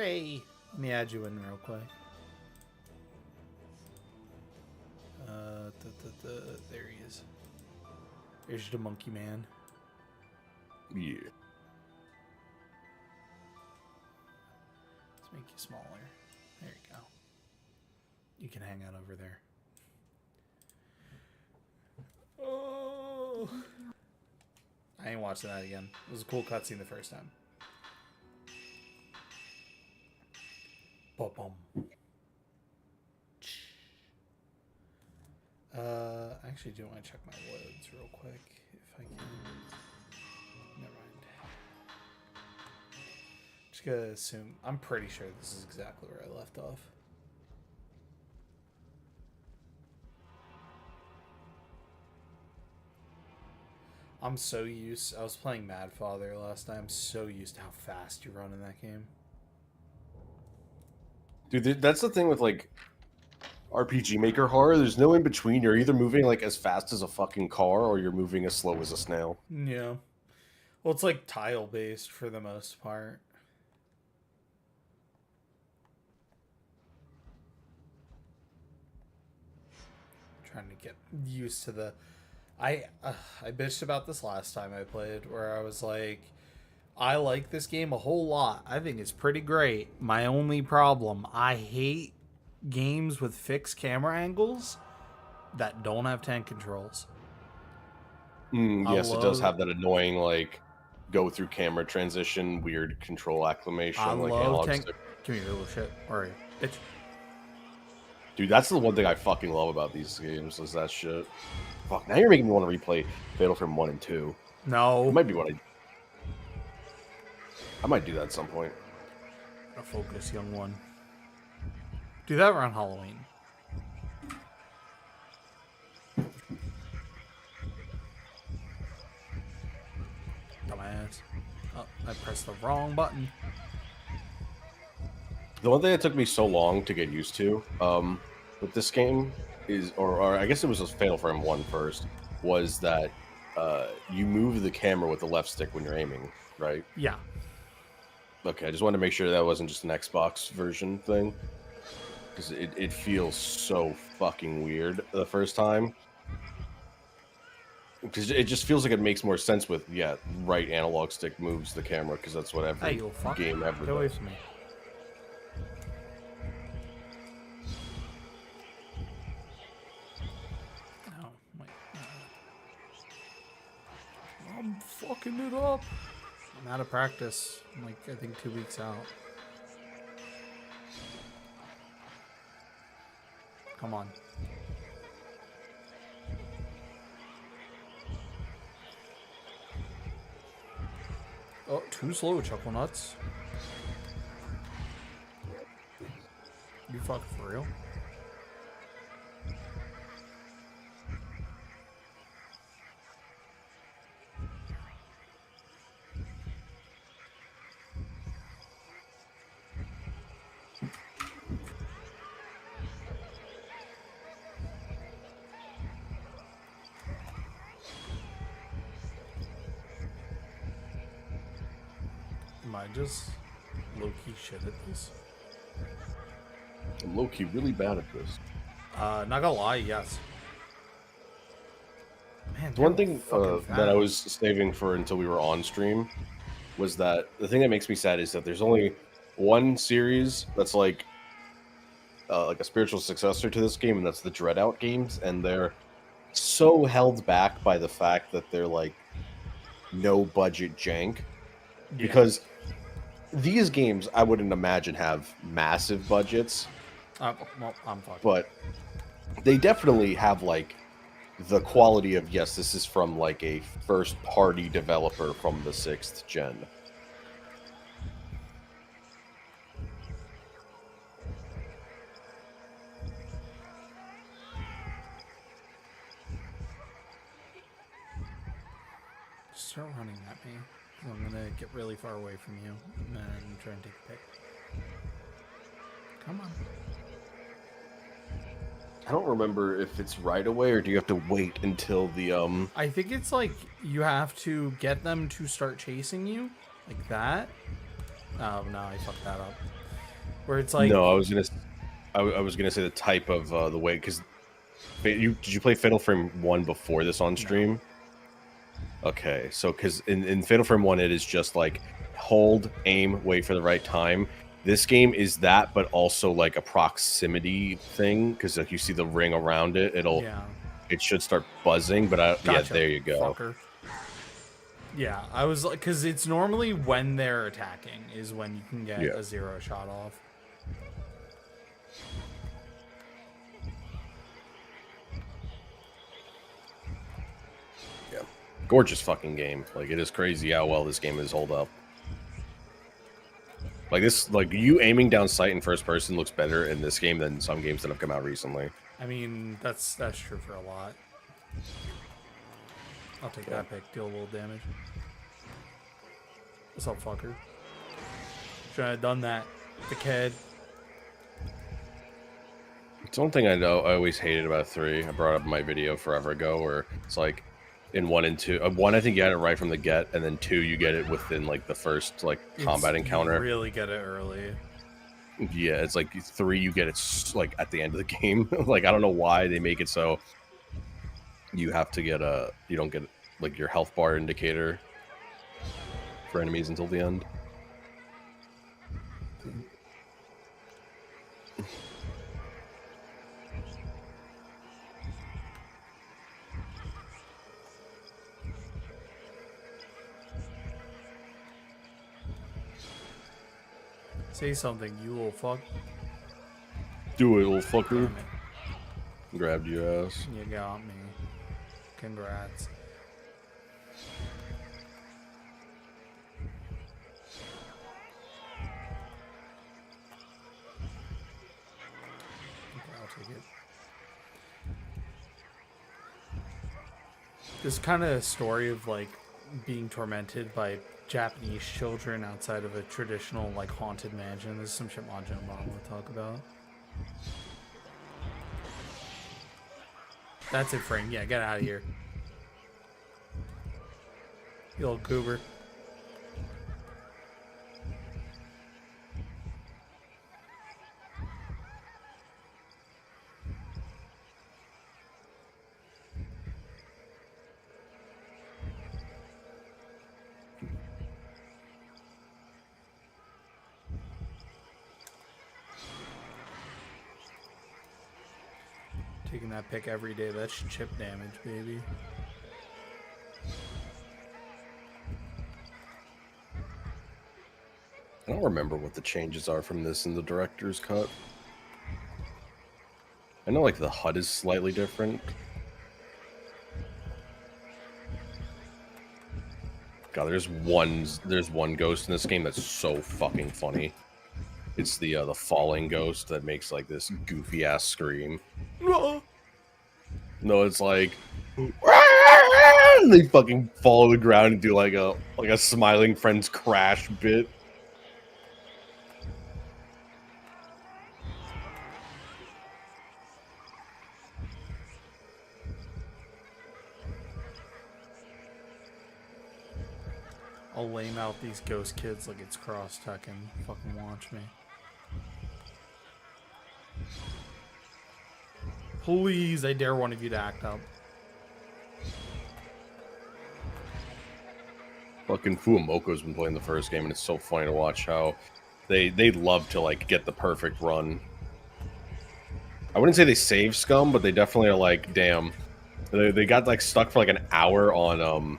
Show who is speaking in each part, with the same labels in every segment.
Speaker 1: Hooray! Let me add you in real quick. There he is. There's the monkey man.
Speaker 2: Yeah.
Speaker 1: Let's make you smaller. There you go. You can hang out over there. Oh! I ain't watching that again. It was a cool cutscene the first time. Ba-bum. I actually do want to check my loads real quick, if I can. Never mind. Just gonna assume. I'm pretty sure this is exactly where I left off. I'm so used. I was playing Mad Father last night. I'm so used to how fast you run in that game.
Speaker 2: Dude, that's the thing with like RPG Maker horror. There's no in between. You're either moving like as fast as a fucking car, or you're moving as slow as a snail.
Speaker 1: Yeah. Well, it's like tile based for the most part. Trying to get used to the. I bitched about this last time I played, where I was like, I like this game a whole lot. I think it's pretty great. My only problem, I hate games with fixed camera angles that don't have tank controls.
Speaker 2: Yes, it does have that annoying like go through camera transition, weird control acclimation, like analog stick.
Speaker 1: Give me a little shit. Alright, bitch.
Speaker 2: Dude, that's the one thing I fucking love about these games is that shit. Fuck, now you're making me want to replay Fatal Frame 1 and 2.
Speaker 1: No.
Speaker 2: It might be what I might do that at some point.
Speaker 1: Gotta focus, young one. Do that around Halloween. Dumbass. Oh, I pressed the wrong button.
Speaker 2: The one thing that took me so long to get used to with this game is, or I guess it was a Fatal Frame 1 first, was that you move the camera with the left stick when you're aiming, right?
Speaker 1: Yeah.
Speaker 2: Okay, I just wanted to make sure that wasn't just an Xbox version thing. Because it feels so fucking weird the first time. Because it just feels like it makes more sense with, yeah, right analog stick moves the camera, because that's what every game ever does.
Speaker 1: Get away from me. Oh, wait. I'm fucking it up. I'm out of practice. I'm like, I think 2 weeks out. Come on. Oh, too slow, Chuckle Nuts. You fucking for real? Am I just low-key shit at this?
Speaker 2: I'm low-key really bad at this.
Speaker 1: Not gonna lie, yes. Man,
Speaker 2: one thing that I was saving for until we were on stream was that the thing that makes me sad is that there's only one series that's like a spiritual successor to this game, and that's the Dreadout games, and they're so held back by the fact that they're like no budget jank. Because these games, I wouldn't imagine have massive budgets.
Speaker 1: Well, I'm fucked.
Speaker 2: But they definitely have like the quality of, yes, this is from like a first party developer from the 6th gen.
Speaker 1: Start running at me. I'm gonna get really far away from you and then try and take a pick. Come on.
Speaker 2: I don't remember if it's right away or do you have to wait until the
Speaker 1: I think it's like you have to get them to start chasing you like that. Oh no, I fucked that up. where it's like
Speaker 2: No, I was gonna say the type of the way, because did you play Fatal Frame 1 before this on stream? No. Okay, so because in Fatal Frame 1 it is just like hold, aim, wait for the right time. This game is that, but also like a proximity thing, because if you see the ring around it, it should start buzzing. But
Speaker 1: gotcha,
Speaker 2: yeah, there you go.
Speaker 1: Fucker. Yeah, I was like, because it's normally when they're attacking is when you can get a 0 shot off.
Speaker 2: Yeah, gorgeous fucking game. Like, it is crazy how well this game is hold up. Like this, like you aiming down sight in first person looks better in this game than some games that have come out recently.
Speaker 1: I mean, that's true for a lot. I'll take that pick. Deal a little damage. What's up, fucker? Should I have done that, dickhead?
Speaker 2: It's one thing I know I always hated about 3. I brought up in my video forever ago, where it's like in 1 and 2. 1, I think you had it right from the get, and then 2, you get it within like the first like combat encounter.
Speaker 1: You really get it early.
Speaker 2: Yeah, it's like 3, you get it like at the end of the game. Like I don't know why they make it so you have to get you don't get like your health bar indicator for enemies until the end.
Speaker 1: Say something, you little fuck.
Speaker 2: Do it, little fucker. Grabbed your ass.
Speaker 1: You got me. Congrats. Okay, I'll take it. This kind of story of like being tormented by Japanese children outside of a traditional like haunted mansion. This is some shit Majin and Mom will talk about. That's it, Frank. Yeah, get out of here. You little goober. Taking that pick every day. That's chip damage, baby.
Speaker 2: I don't remember what the changes are from this in the director's cut. I know like the HUD is slightly different. God, there's one ghost in this game that's so fucking funny. It's the falling ghost that makes like this goofy ass scream. No, it's like they fucking fall to the ground and do like a Smiling Friends crash bit.
Speaker 1: I'll lame out these ghost kids like it's cross-tucking. Fucking watch me. Please, I dare one of you to act up.
Speaker 2: Fucking Fuumoko's been playing the first game, and it's so funny to watch how they love to like get the perfect run. I wouldn't say they save scum, but they definitely are like, damn. They got like stuck for like an hour on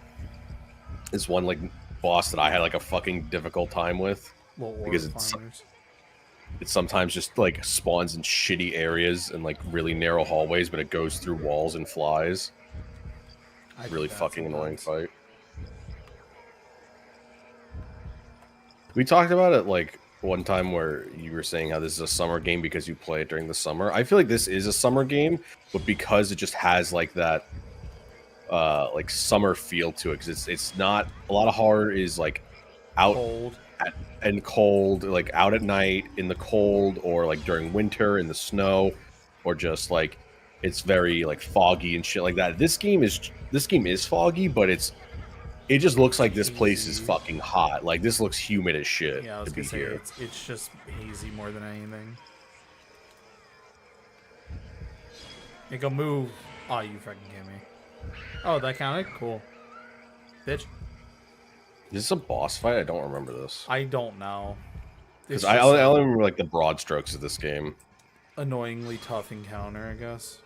Speaker 2: this one like boss that I had like a fucking difficult time with, because it sometimes just like spawns in shitty areas and like really narrow hallways, but it goes through walls and flies. Really fucking annoying fight. We talked about it like one time where you were saying how this is a summer game because you play it during the summer. I feel like this is a summer game, but because it just has like that like summer feel to it, because it's not a lot of horror is like out cold, like out at night in the cold, or like during winter in the snow, or just like it's very like foggy and shit like that. This game is foggy, but it's It just looks like this place is fucking hot. Like, this looks humid as shit.
Speaker 1: Yeah, I was
Speaker 2: to
Speaker 1: gonna
Speaker 2: be
Speaker 1: say
Speaker 2: here.
Speaker 1: it's just hazy more than anything. Make a move. Oh, you fucking kidding me. Oh, that counted? Cool. Bitch.
Speaker 2: Is this a boss fight? I don't remember this.
Speaker 1: I don't know.
Speaker 2: Because I only remember, like, the broad strokes of this game.
Speaker 1: Annoyingly tough encounter, I guess.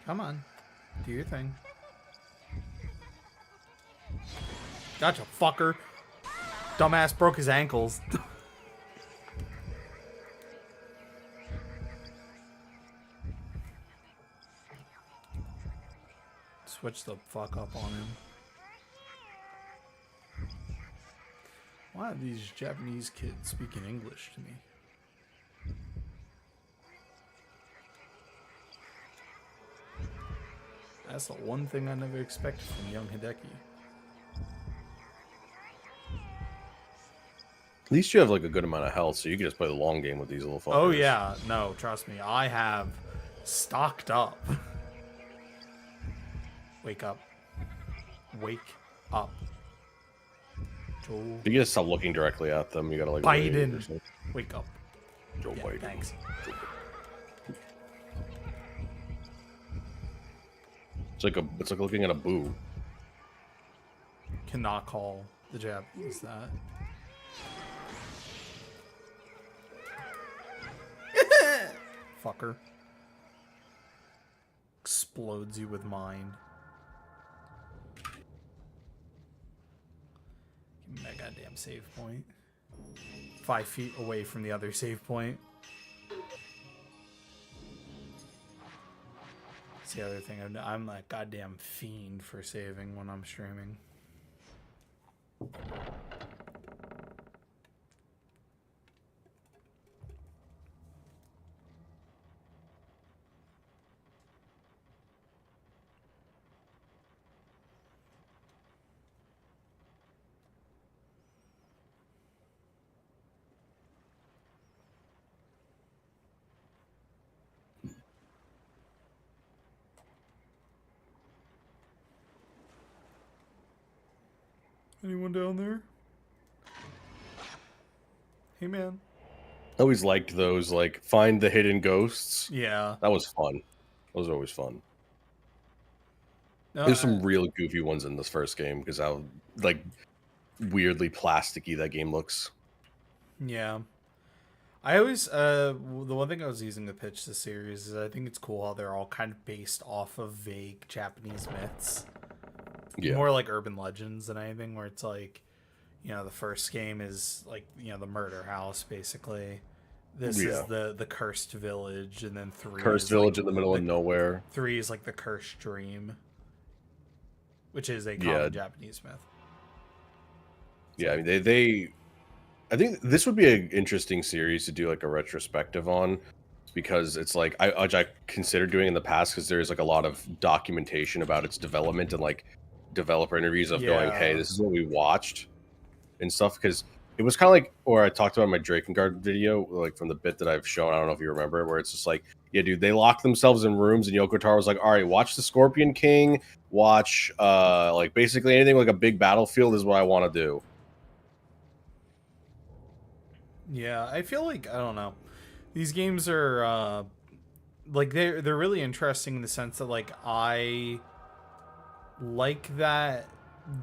Speaker 1: Come on. Do your thing. Gotcha, fucker. Dumbass broke his ankles. Switch the fuck up on him. Why are these Japanese kids speaking English to me? That's the one thing I never expected from young Hideki.
Speaker 2: At least you have, like, a good amount of health, so you can just play the long game with these little fuckers.
Speaker 1: Oh, yeah. No, trust me. I have stocked up. Wake up. Wake up. Joe.
Speaker 2: You gotta stop looking directly at them. You gotta, like...
Speaker 1: Biden. Wake up.
Speaker 2: Joe Biden.
Speaker 1: Thanks.
Speaker 2: It's like looking at a boo.
Speaker 1: Cannot call the Japanese that. Fucker. Explodes you with mine. Give me that goddamn save point. 5 feet away from the other save point. That's the other thing. I'm a goddamn fiend for saving when I'm streaming. Anyone down there? Hey, man.
Speaker 2: I always liked those, like, find the hidden ghosts.
Speaker 1: Yeah.
Speaker 2: That was fun. Those are always fun.
Speaker 1: No,
Speaker 2: There's some real goofy ones in this first game, because how, like, weirdly plasticky that game looks.
Speaker 1: Yeah. I always, the one thing I was using to pitch the series is I think it's cool how they're all kind of based off of vague Japanese myths.
Speaker 2: Yeah.
Speaker 1: More like urban legends than anything, where it's like, you know, the first game is like, you know, the murder house, basically. This is the cursed village, and then 3
Speaker 2: Cursed village, like, in the middle of nowhere.
Speaker 1: 3 is like the cursed dream, which is a common Japanese myth.
Speaker 2: Yeah, I mean, I think this would be an interesting series to do, like, a retrospective on, because it's like, which I considered doing in the past, because there's, like, a lot of documentation about its development and, like, developer interviews of going, hey, this is what we watched and stuff, because it was kind of like, or I talked about in my Drakengard video, like, from the bit that I've shown, I don't know if you remember it, where it's just like, yeah, dude, they locked themselves in rooms, and Yoko Taro was like, all right, watch the Scorpion King, watch, like, basically anything like a big battlefield is what I want to do.
Speaker 1: Yeah, I feel like, I don't know, these games are like they're really interesting in the sense that, like, I like that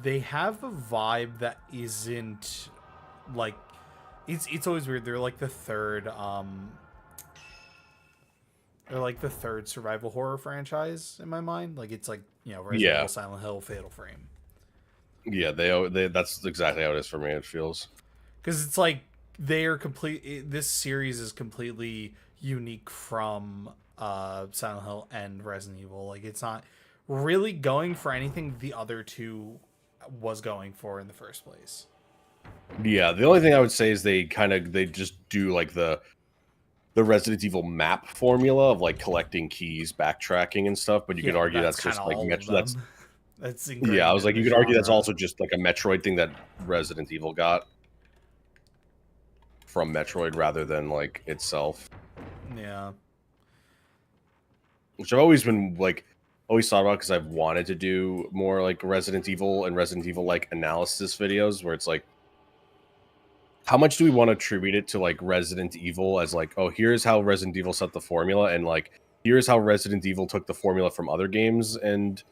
Speaker 1: they have a vibe that isn't like, it's always weird. They're like the third survival horror franchise in my mind. Like, it's like, you know, Resident Evil, Silent Hill, Fatal Frame.
Speaker 2: Yeah, they that's exactly how it is for me. It feels,
Speaker 1: because it's like they are this series is completely unique from Silent Hill and Resident Evil. Like, it's not really going for anything the other two was going for in the first place.
Speaker 2: Yeah, the only thing I would say is they just do, like, the Resident Evil map formula of, like, collecting keys, backtracking and stuff, but you could argue that's just like that's yeah, I was like, you could argue that's also just like a Metroid thing that Resident Evil got from Metroid rather than, like, itself.
Speaker 1: Yeah.
Speaker 2: Which I've always been, like, always thought about because I've wanted to do more like Resident Evil and Resident Evil like analysis videos where it's like, how much do we want to attribute it to like Resident Evil as like, oh, here's how Resident Evil set the formula, and like here's how Resident Evil took the formula from other games and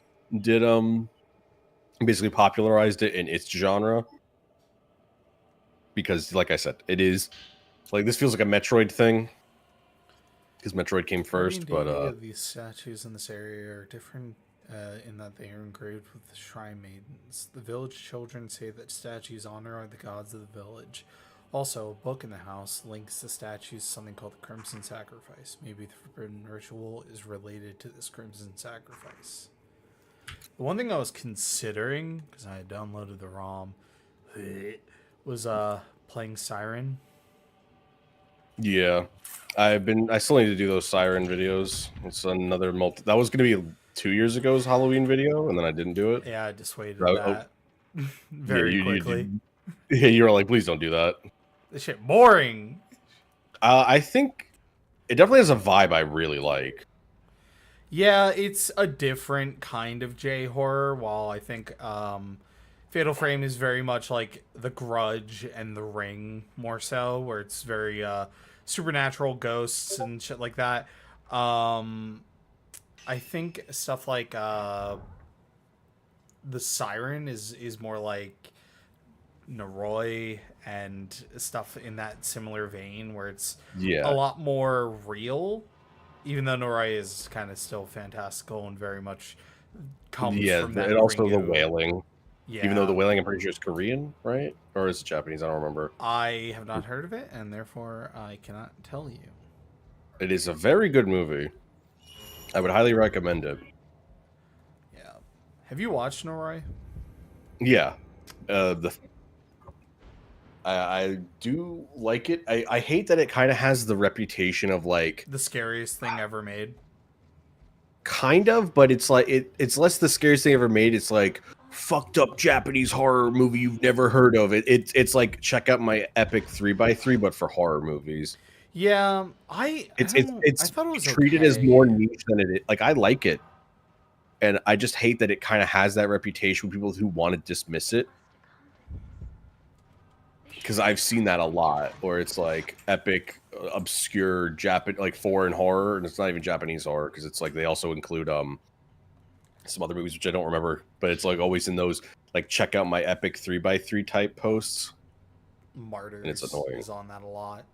Speaker 2: did basically popularized it in its genre. Because like I said, it is like this feels like a Metroid thing. Because Metroid came first, but
Speaker 1: these statues in this area are different in that they are engraved with the shrine maidens. The village children say that statues honor the gods of the village. Also, a book in the house links the statues to something called the Crimson Sacrifice. Maybe the forbidden ritual is related to this Crimson Sacrifice. The one thing I was considering, because I had downloaded the ROM, was playing Siren.
Speaker 2: yeah, I still need to do those Siren videos. It's another that was going to be 2 years ago's Halloween video, and then I didn't do it.
Speaker 1: Yeah, I dissuaded
Speaker 2: Oh,
Speaker 1: that very quickly.
Speaker 2: Yeah, you were like, please don't do that.
Speaker 1: This shit boring.
Speaker 2: I think it definitely has a vibe I really like.
Speaker 1: Yeah, it's a different kind of J horror. While I think Fatal Frame is very much like The Grudge and The Ring, more so, where it's very supernatural ghosts and shit like that. I think stuff like The Siren is more like Noroi and stuff in that similar vein, where it's a lot more real, even though Noroi is kind of still fantastical and very much comes from that.
Speaker 2: And also
Speaker 1: Ringu.
Speaker 2: the wailing.
Speaker 1: Yeah.
Speaker 2: Even though the wailing, I'm pretty sure is Korean, right? Or is it Japanese? I don't remember.
Speaker 1: I have not heard of it, and therefore I cannot tell you.
Speaker 2: It is a very good movie. I would highly recommend it.
Speaker 1: Yeah. Have you watched Noroi?
Speaker 2: Yeah. I do like it. I hate that it kind of has the reputation of like
Speaker 1: the scariest thing ever made.
Speaker 2: Kind of, but it's like it's less the scariest thing ever made. It's like fucked up Japanese horror movie you've never heard of. It's like check out my epic 3x3, but for horror movies.
Speaker 1: Yeah,
Speaker 2: it's
Speaker 1: I thought it was
Speaker 2: treated
Speaker 1: okay.
Speaker 2: as more niche than it is. Like I like it, and I just hate that it kind of has that reputation with people who want to dismiss it. Because I've seen that a lot, where it's like epic, obscure Japan, like foreign horror, and it's not even Japanese horror because it's like they also include some other movies which I don't remember, but it's like always in those like check out my epic 3x3 type posts.
Speaker 1: Martyrs
Speaker 2: and it's annoying.
Speaker 1: is on that a lot.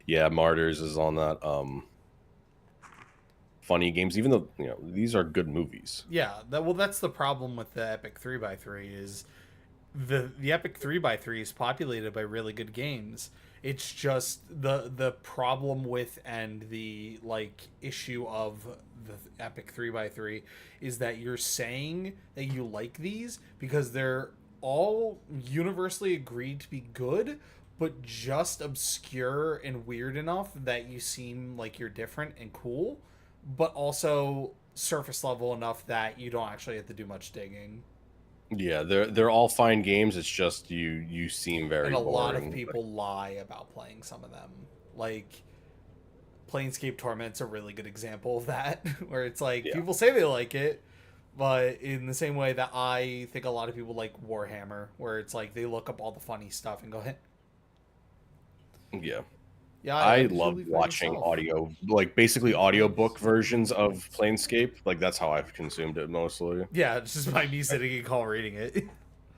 Speaker 2: Yeah, Martyrs is on that. Funny games, even though these are good movies.
Speaker 1: Yeah, that's the problem with the epic 3x3 is. The epic 3x3 is populated by really good games. It's just the problem with and the like issue of the epic 3x3 is that you're saying that you like these because they're all universally agreed to be good, but just obscure and weird enough that you seem like you're different and cool, but also surface level enough that you don't actually have to do much digging.
Speaker 2: Yeah, they're all fine games. It's just you seem very.
Speaker 1: And a
Speaker 2: boring.
Speaker 1: lot of people lie about playing some of them. Like Planescape Torment's a really good example of that, where it's like people say they like it, but in the same way that I think a lot of people like Warhammer, where it's like they look up all the funny stuff and go, "Hey."
Speaker 2: Yeah.
Speaker 1: Yeah,
Speaker 2: I love watching audio, like basically audiobook versions of Planescape. Like that's how I've consumed it mostly.
Speaker 1: Yeah, it's just by me sitting in call reading it.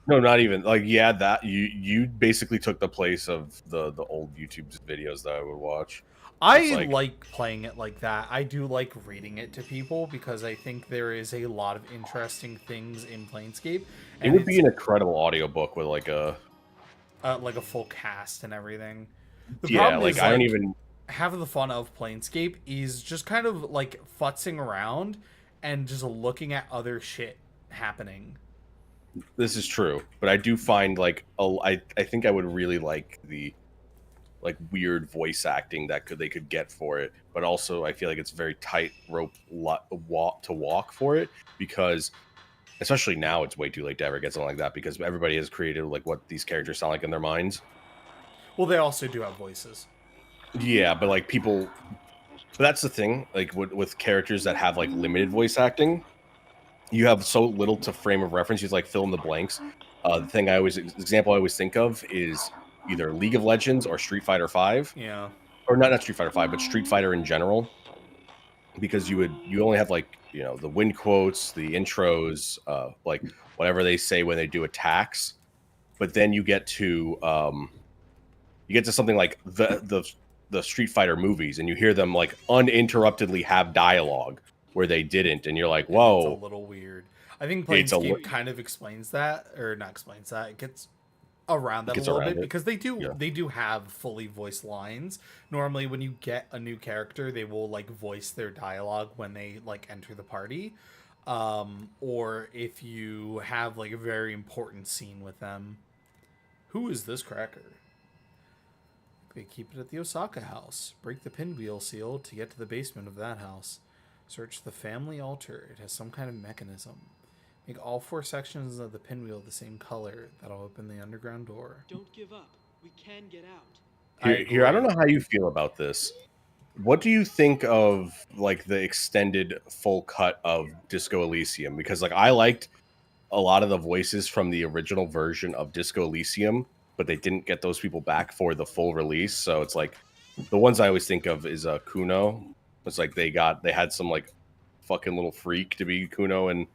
Speaker 2: No, not even like that you basically took the place of the old YouTube videos that I would watch.
Speaker 1: I like playing it like that. I do like reading it to people because I think there is a lot of interesting things in Planescape.
Speaker 2: And it would be an incredible audiobook with like a
Speaker 1: full cast and everything. The
Speaker 2: yeah,
Speaker 1: problem
Speaker 2: like
Speaker 1: is,
Speaker 2: I don't even
Speaker 1: half of the fun of Planescape is just kind of like futzing around and just looking at other shit happening.
Speaker 2: This is true, but I do find like I think I would really like the like weird voice acting that they could get for it, but also I feel like it's very tight rope to walk for it because especially now it's way too late to ever get something like that because everybody has created like what these characters sound like in their minds.
Speaker 1: Well, they also do have voices.
Speaker 2: Yeah, but like people But that's the thing, like with characters that have like limited voice acting, you have so little to frame of reference. You just like fill in the blanks. Example I always think of is either League of Legends or Street Fighter Five,
Speaker 1: Yeah.
Speaker 2: or not Street Fighter Five, but Street Fighter in general, because you only have like the win quotes, the intros, like whatever they say when they do attacks, but then you get to something like the Street Fighter movies, and you hear them like uninterruptedly have dialogue where they didn't, and you're like,
Speaker 1: It's a
Speaker 2: whoa,
Speaker 1: little weird. I think
Speaker 2: it's a
Speaker 1: Planescape kind of explains that, or not explains that. It gets around
Speaker 2: it
Speaker 1: that a
Speaker 2: gets
Speaker 1: little
Speaker 2: around
Speaker 1: bit
Speaker 2: it.
Speaker 1: because they do
Speaker 2: Yeah.
Speaker 1: they do have fully voiced lines. Normally, when you get a new character, they will like voice their dialogue when they like enter the party, or if you have like a very important scene with them. Who is this cracker? They keep it at the Osaka house. Break the pinwheel seal to get to the basement of that house. Search the family altar. It has some kind of mechanism. Make all 4 sections of the pinwheel the same color. That'll open the underground door.
Speaker 3: Don't give up. We can get out.
Speaker 2: Here, I don't know how you feel about this. What do you think of like the extended full cut of Disco Elysium? Because like I liked a lot of the voices from the original version of Disco Elysium, but they didn't get those people back for the full release. So it's like the ones I always think of is Kuno. It's like they had some like fucking little freak to be Kuno in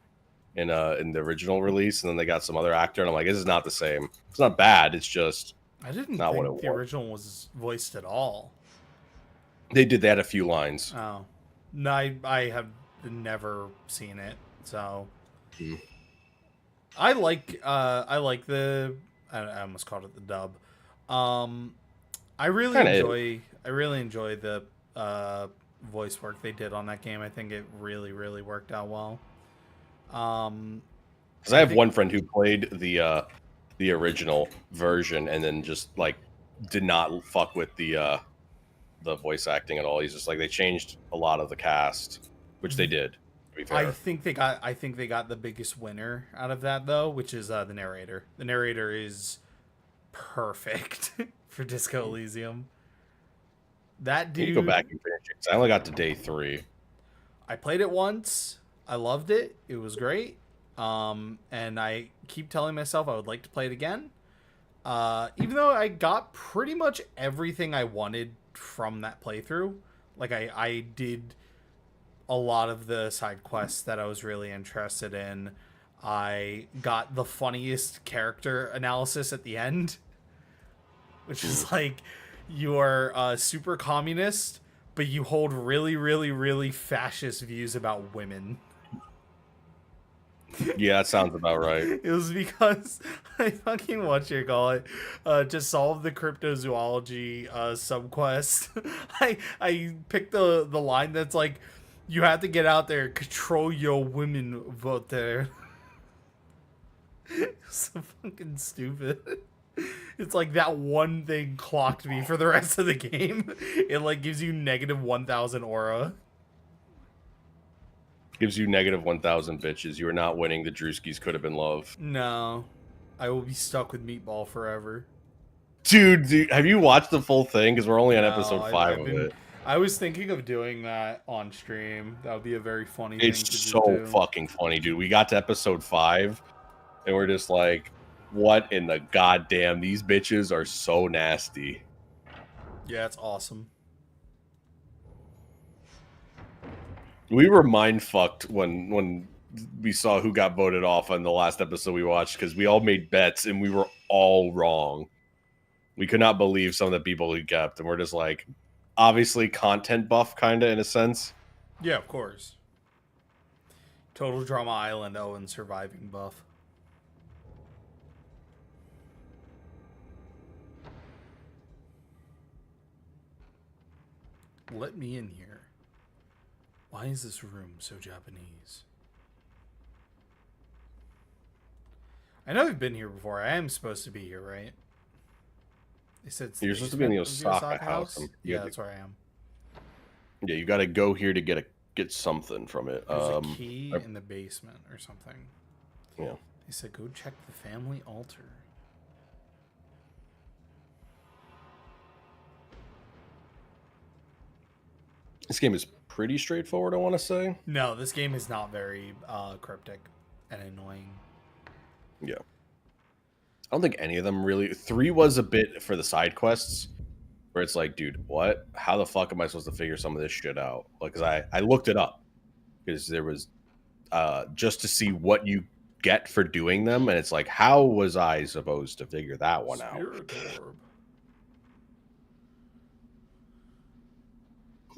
Speaker 2: the original release, and then they got some other actor, and I'm like, this is not the same. It's not bad. It's just
Speaker 1: I didn't
Speaker 2: not what it
Speaker 1: think the
Speaker 2: was.
Speaker 1: original was voiced at all.
Speaker 2: They did. They had a few lines.
Speaker 1: Oh. No, I have never seen it, so... I like the... I almost called it the dub. I really enjoy the voice work they did on that game. I think it really, really worked out well.
Speaker 2: Because I have one friend who played the original version and then just like did not fuck with the voice acting at all. He's just like they changed a lot of the cast, which they did. To be fair.
Speaker 1: I think they got the biggest winner out of that though, which is the narrator. The narrator is perfect for Disco Elysium. That dude.
Speaker 2: You go back and finish it. I only got to day 3.
Speaker 1: I played it once. I loved it. It was great. And I keep telling myself I would like to play it again. Even though I got pretty much everything I wanted from that playthrough. Like I did a lot of the side quests that I was really interested in. I got the funniest character analysis at the end, which is like you are super communist, but you hold really, really, really fascist views about women.
Speaker 2: Yeah, that sounds about right.
Speaker 1: It was because I fucking to solve the cryptozoology subquest. I picked the line that's like, you have to get out there, control your women, vote there. It's so fucking stupid. It's like that one thing clocked me for the rest of the game. It like gives you negative 1,000 aura.
Speaker 2: Gives you negative 1,000 bitches. You are not winning. The Drewskis could have been love.
Speaker 1: No. I will be stuck with Meatball forever.
Speaker 2: Dude, have you watched the full thing? Because we're only on
Speaker 1: No,
Speaker 2: episode 5 of it.
Speaker 1: I was thinking of doing that on stream. That would be a very funny thing to
Speaker 2: It's so
Speaker 1: do.
Speaker 2: fucking funny, dude. We got to episode 5, and we're just like, what in the goddamn? These bitches are so nasty.
Speaker 1: Yeah, it's awesome.
Speaker 2: We were mind fucked when we saw who got voted off on the last episode we watched, because we all made bets and we were all wrong. We could not believe some of the people we kept, and we're just like, obviously content buff kind of in a sense.
Speaker 1: Yeah, of course. Total Drama Island Owen surviving buff. Let me in here. Why is this room so Japanese? I know we've been here before. I am supposed to be here, right? They said
Speaker 2: You're supposed to be in the Osaka house.
Speaker 1: Yeah, that's where I am.
Speaker 2: Yeah, you got to go here to get something from it.
Speaker 1: There's a key in the basement or something.
Speaker 2: Yeah.
Speaker 1: They said go check the family altar.
Speaker 2: This game is pretty straightforward, I want to say.
Speaker 1: No, this game is not very cryptic and annoying.
Speaker 2: Yeah. I don't think any of them really. 3 was a bit for the side quests, where it's like, dude, what? How the fuck am I supposed to figure some of this shit out? Like, cause I looked it up because there was just to see what you get for doing them, and it's like, how was I supposed to figure that one out?
Speaker 1: Spirit orb.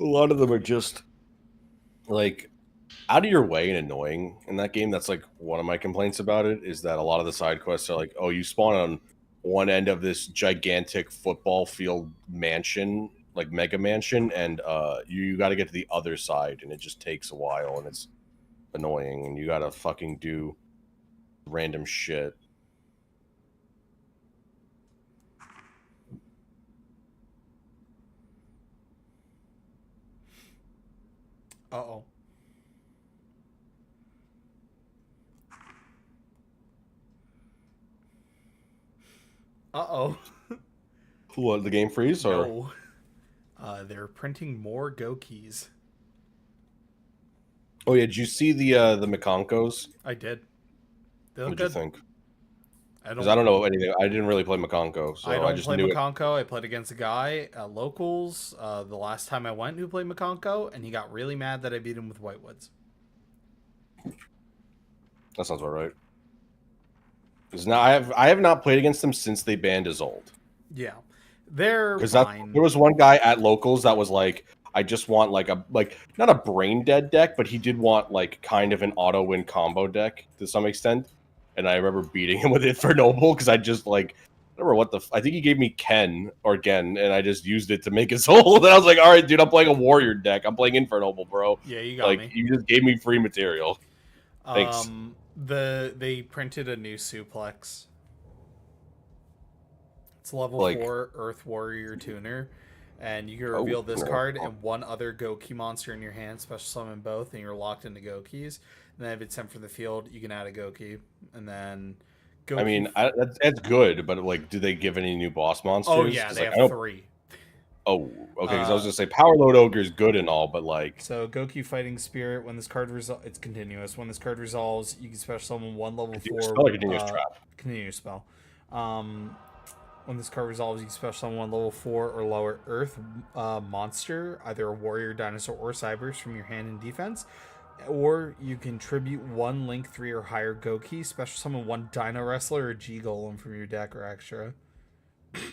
Speaker 2: A lot of them are just like out of your way and annoying in that game. That's like one of my complaints about it, is that a lot of the side quests are like, oh, you spawn on one end of this gigantic football field mansion, like mega mansion, and you got to get to the other side, and it just takes a while, and it's annoying, and you got to fucking do random shit.
Speaker 1: Uh-oh. Uh-oh.
Speaker 2: What, the game freeze? Or
Speaker 1: No. They're printing more Go keys.
Speaker 2: oh yeah, did you see the Mikonkos?
Speaker 1: I did. They look
Speaker 2: What'd you
Speaker 1: good.
Speaker 2: think?
Speaker 1: I
Speaker 2: Because I don't know anything. I didn't really play Mikonko, so
Speaker 1: I don't
Speaker 2: just
Speaker 1: play
Speaker 2: knew it.
Speaker 1: Makonko. I played against a guy at locals the last time I went who played Makonko, and he got really mad that I beat him with Whitewoods.
Speaker 2: That sounds about right. Because now I have not played against them since they banned Isolde.
Speaker 1: Yeah, they're
Speaker 2: Because
Speaker 1: fine.
Speaker 2: there was one guy at locals that was like, I just want like not a brain dead deck, but he did want like kind of an auto win combo deck to some extent. And I remember beating him with Infernoble because I just like, I don't remember what I think he gave me Ken or Gen, and I just used it to make his hold. And I was like, all right, dude, I'm playing a warrior deck. I'm playing Infernoble, bro.
Speaker 1: Yeah, you got me.
Speaker 2: You just gave me free material. Thanks.
Speaker 1: They printed a new suplex. It's level 4 Earth Warrior Tuner, and you can reveal this card and one other Goki monster in your hand, special summon both, and you're locked into Gokis. And then if it's sent from the field, you can add a Goki, and then.
Speaker 2: I mean, that's good, but like, do they give any new boss monsters?
Speaker 1: Oh yeah, they have 3.
Speaker 2: Oh, okay. Because I was gonna say Power Load Ogre is good and all, but like,
Speaker 1: so Goki Fighting Spirit. When this card it's continuous. When this card resolves, you can special summon one level 4
Speaker 2: spell or continuous trap.
Speaker 1: Continuous spell. When this card resolves, you can special summon one level 4 or lower Earth monster, either a warrior, dinosaur, or cybers from your hand in defense. Or you can tribute one Link 3 or higher Goki, special summon one Dino Wrestler or G Golem from your deck or extra.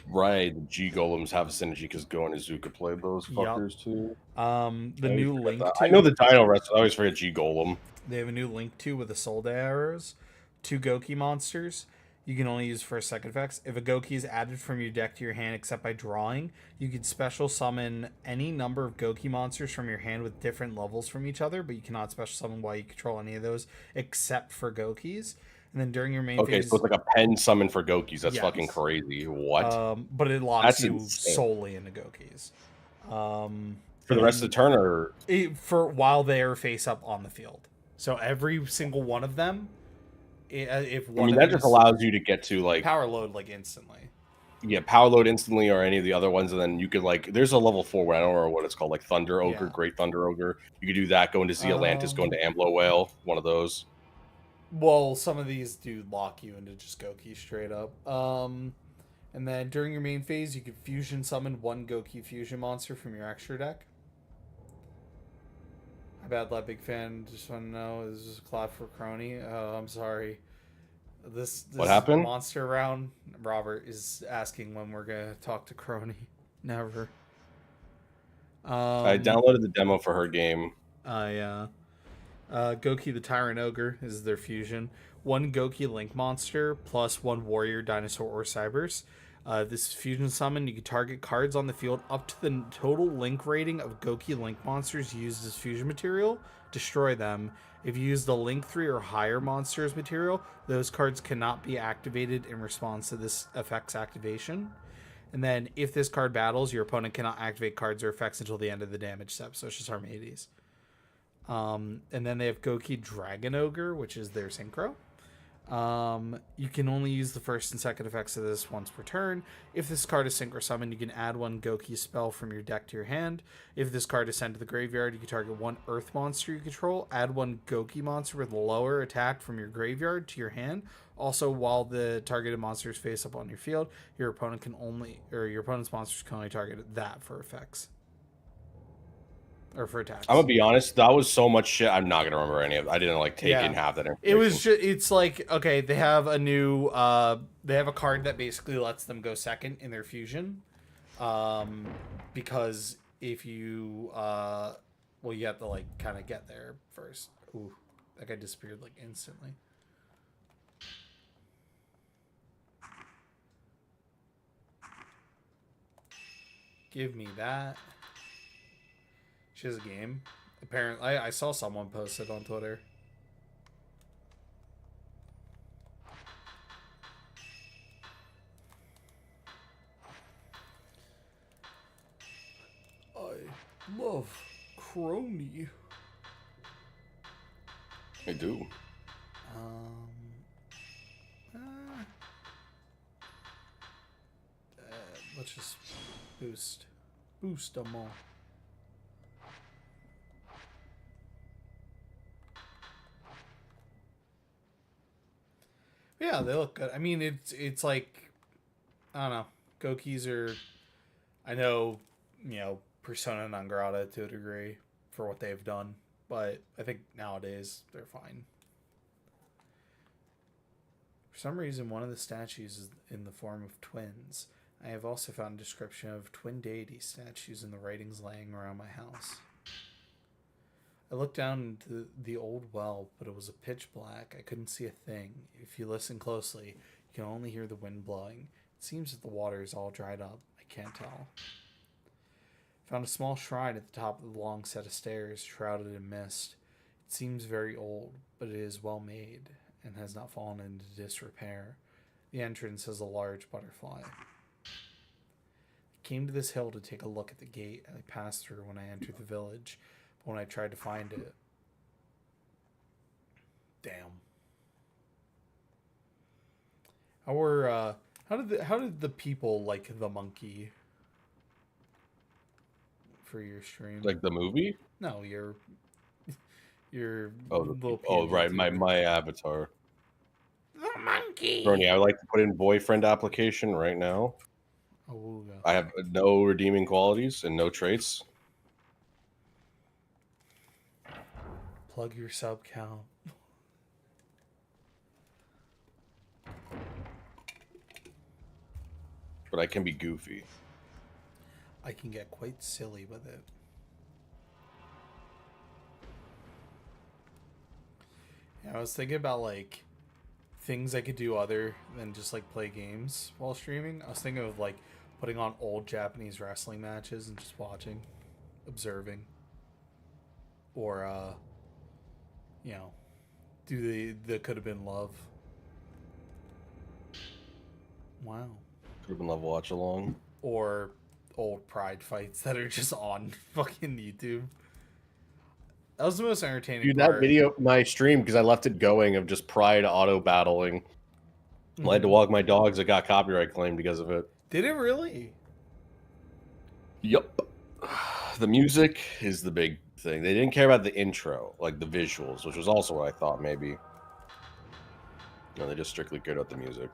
Speaker 2: Right, the G Golems have a synergy because Go and Izuka played those fuckers too.
Speaker 1: The new Link 2.
Speaker 2: I know the Dino Wrestler. I always forget G Golem.
Speaker 1: They have a new Link 2 with the Soul arrows, 2 Goki monsters. You can only use for second effects. If a Goki is added from your deck to your hand except by drawing, you can special summon any number of Goki monsters from your hand with different levels from each other, but you cannot special summon while you control any of those except for Gokis. And then during your main phase...
Speaker 2: Okay, so it's like a pen summon for Gokis. That's fucking crazy. What?
Speaker 1: But it locks you solely into Gokis.
Speaker 2: For the rest of the turn, or...
Speaker 1: For while they are face up on the field. So every single one of them... If one
Speaker 2: that just allows you to get to like
Speaker 1: power load like instantly.
Speaker 2: Yeah, power load instantly, or any of the other ones, and then you could like. There's a level 4 where I don't remember what it's called, like Thunder Ogre, Great Thunder Ogre. You could do that. Go into Atlantis, go into Amblo Whale, one of those.
Speaker 1: Well, some of these do lock you into just Goki straight up. And then during your main phase, you can fusion summon one Goki fusion monster from your extra deck. Hi, Bad Lad, big fan. Just want to know, this is a clap for Crony. Oh, I'm sorry. This
Speaker 2: what happened?
Speaker 1: Monster round. Robert is asking when we're gonna talk to Crony. Never.
Speaker 2: I downloaded the demo for her game.
Speaker 1: Yeah. Goki the Tyrant Ogre is their fusion. One Goki Link monster plus one Warrior, Dinosaur, or Cybers. This fusion summon, you can target cards on the field up to the total Link rating of Goki Link monsters used as fusion material. Destroy them. If you use the Link 3 or higher monsters material, those cards cannot be activated in response to this effect's activation. And then if this card battles, your opponent cannot activate cards or effects until the end of the damage step. So it's just Armades. And then they have Goki Dragon Ogre, which is their synchro. You can only use the first and second effects of this once per turn. If this card is sync or summoned, you can add one Goki spell from your deck to your hand. If this card is sent to the graveyard, you can target one Earth monster you control. Add one Goki monster with lower attack from your graveyard to your hand. Also, while the targeted monster is face up on your field, your opponent's monsters can only target that for effects. Or for attacks.
Speaker 2: I'm gonna be honest, that was so much shit. I'm not gonna remember any of it. I didn't like take in half that information.
Speaker 1: It was just, it's like, okay, they have a new they have a card that basically lets them go second in their fusion. Because if you well, you have to like kind of get there first. Ooh, that guy disappeared like instantly. Give me that. She has a game. Apparently, I saw someone post it on Twitter. I love Crony.
Speaker 2: I do.
Speaker 1: Let's just boost them all. Yeah, they look good. I mean, it's like, I don't know. Gokis are, I know, persona non grata to a degree for what they've done, but I think nowadays they're fine. For some reason, one of the statues is in the form of twins. I have also found a description of twin deity statues in the writings laying around my house. I looked down into the old well, but it was a pitch black. I couldn't see a thing. If you listen closely, you can only hear the wind blowing. It seems that the water is all dried up. I can't tell. Found a small shrine at the top of the long set of stairs, shrouded in mist. It seems very old, but it is well made and has not fallen into disrepair. The entrance has a large butterfly. I came to this hill to take a look at the gate I passed through when I entered the village. When I tried to find it. Damn. How did the people like the monkey for your stream?
Speaker 2: Like the movie?
Speaker 1: No, your
Speaker 2: little right, my avatar.
Speaker 1: The monkey.
Speaker 2: Bernie, I would like to put in boyfriend application right now.
Speaker 1: Oh, yeah.
Speaker 2: I have no redeeming qualities and no traits.
Speaker 1: Plug your sub count.
Speaker 2: But I can be goofy.
Speaker 1: I can get quite silly with it. Yeah, I was thinking about like things I could do other than just like play games while streaming. I was thinking of like putting on old Japanese wrestling matches and just watching, observing, or do the Could Have Been Love. Wow.
Speaker 2: Could Have Been Love watch along.
Speaker 1: Or old Pride fights that are just on fucking YouTube. That was the most entertaining
Speaker 2: Dude,
Speaker 1: part.
Speaker 2: that video, my stream, because I left it going of just Pride auto battling. I had to walk my dogs that got copyright claimed because of it.
Speaker 1: Did it really?
Speaker 2: Yup. The music is the big thing. They didn't care about the intro, like the visuals, which was also what I thought maybe. No, they just strictly cared about the music.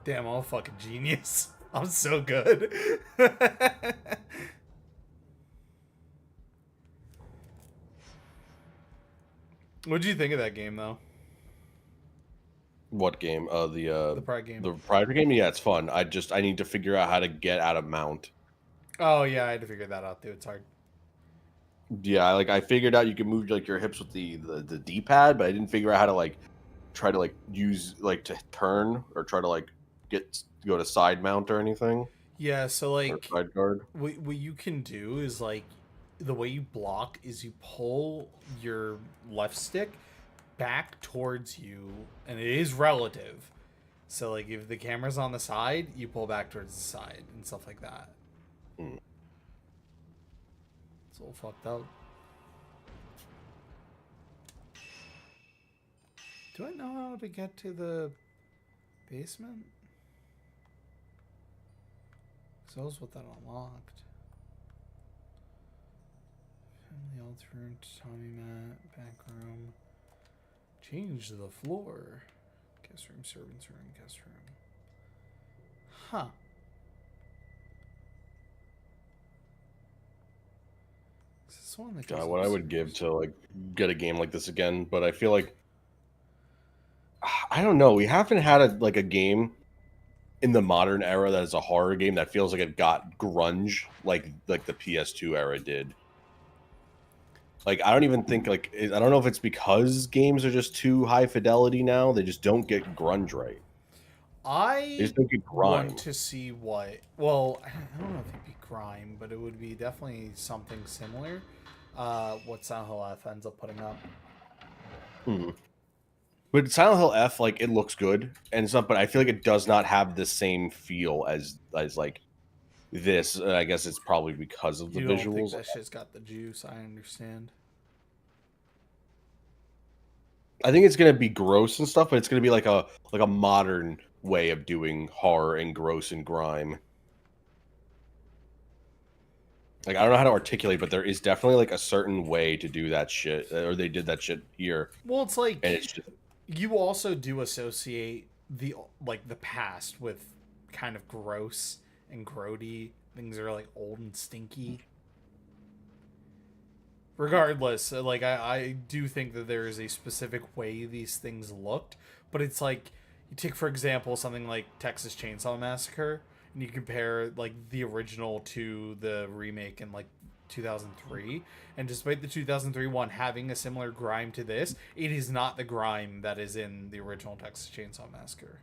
Speaker 1: Damn, I'm a fucking genius. I'm so good. What'd you think of that game, though?
Speaker 2: What game?
Speaker 1: The Pride game.
Speaker 2: The Pride game? Yeah, it's fun. I need to figure out how to get out of mount.
Speaker 1: Oh, yeah, I had to figure that out, too. It's hard.
Speaker 2: Yeah, I figured out you can move like your hips with the D-pad, but I didn't figure out how to like try to like use like to turn or try to like go to side mount or anything.
Speaker 1: Yeah, so like
Speaker 2: side guard.
Speaker 1: What you can do is like the way you block is you pull your left stick back towards you, and it is relative. So like if the camera's on the side, you pull back towards the side and stuff like that. It's all fucked up. Do I know how to get to the basement? Because that was what that unlocked. Family altar room, tatami mat, back room. Change the floor. Guest room, servant's room, guest room. Huh. Is this one that goes
Speaker 2: God, what I would give to like get a game like this again, but I feel like I don't know. We haven't had a game in the modern era that is a horror game that feels like it got grunge like the PS2 era did. Like I don't even think I don't know if it's because games are just too high fidelity now. They just don't get grunge right. They
Speaker 1: I
Speaker 2: just don't get
Speaker 1: want
Speaker 2: grime.
Speaker 1: to see what. Well, I don't know if it'd be grime, but it would be definitely something similar. What Silent Hill F ends up putting up.
Speaker 2: Hmm. But Silent Hill F, like it looks good and stuff, but I feel like it does not have the same feel as like this. I guess it's probably because of the
Speaker 1: You don't think
Speaker 2: visuals.
Speaker 1: that shit's got the juice? I understand.
Speaker 2: I think it's gonna be gross and stuff, but it's gonna be like a modern way of doing horror and gross and grime. Like I don't know how to articulate, but there is definitely like a certain way to do that shit, or they did that shit here,
Speaker 1: Well, it's
Speaker 2: and
Speaker 1: like
Speaker 2: it's just
Speaker 1: you also do associate the past with kind of gross and grody things that are like old and stinky. Regardless, like I do think that there is a specific way these things looked, but it's like you take for example something like Texas Chainsaw Massacre, and you compare like the original to the remake in like 2003, and despite the 2003 one having a similar grime to this, it is not the grime that is in the original Texas Chainsaw Massacre.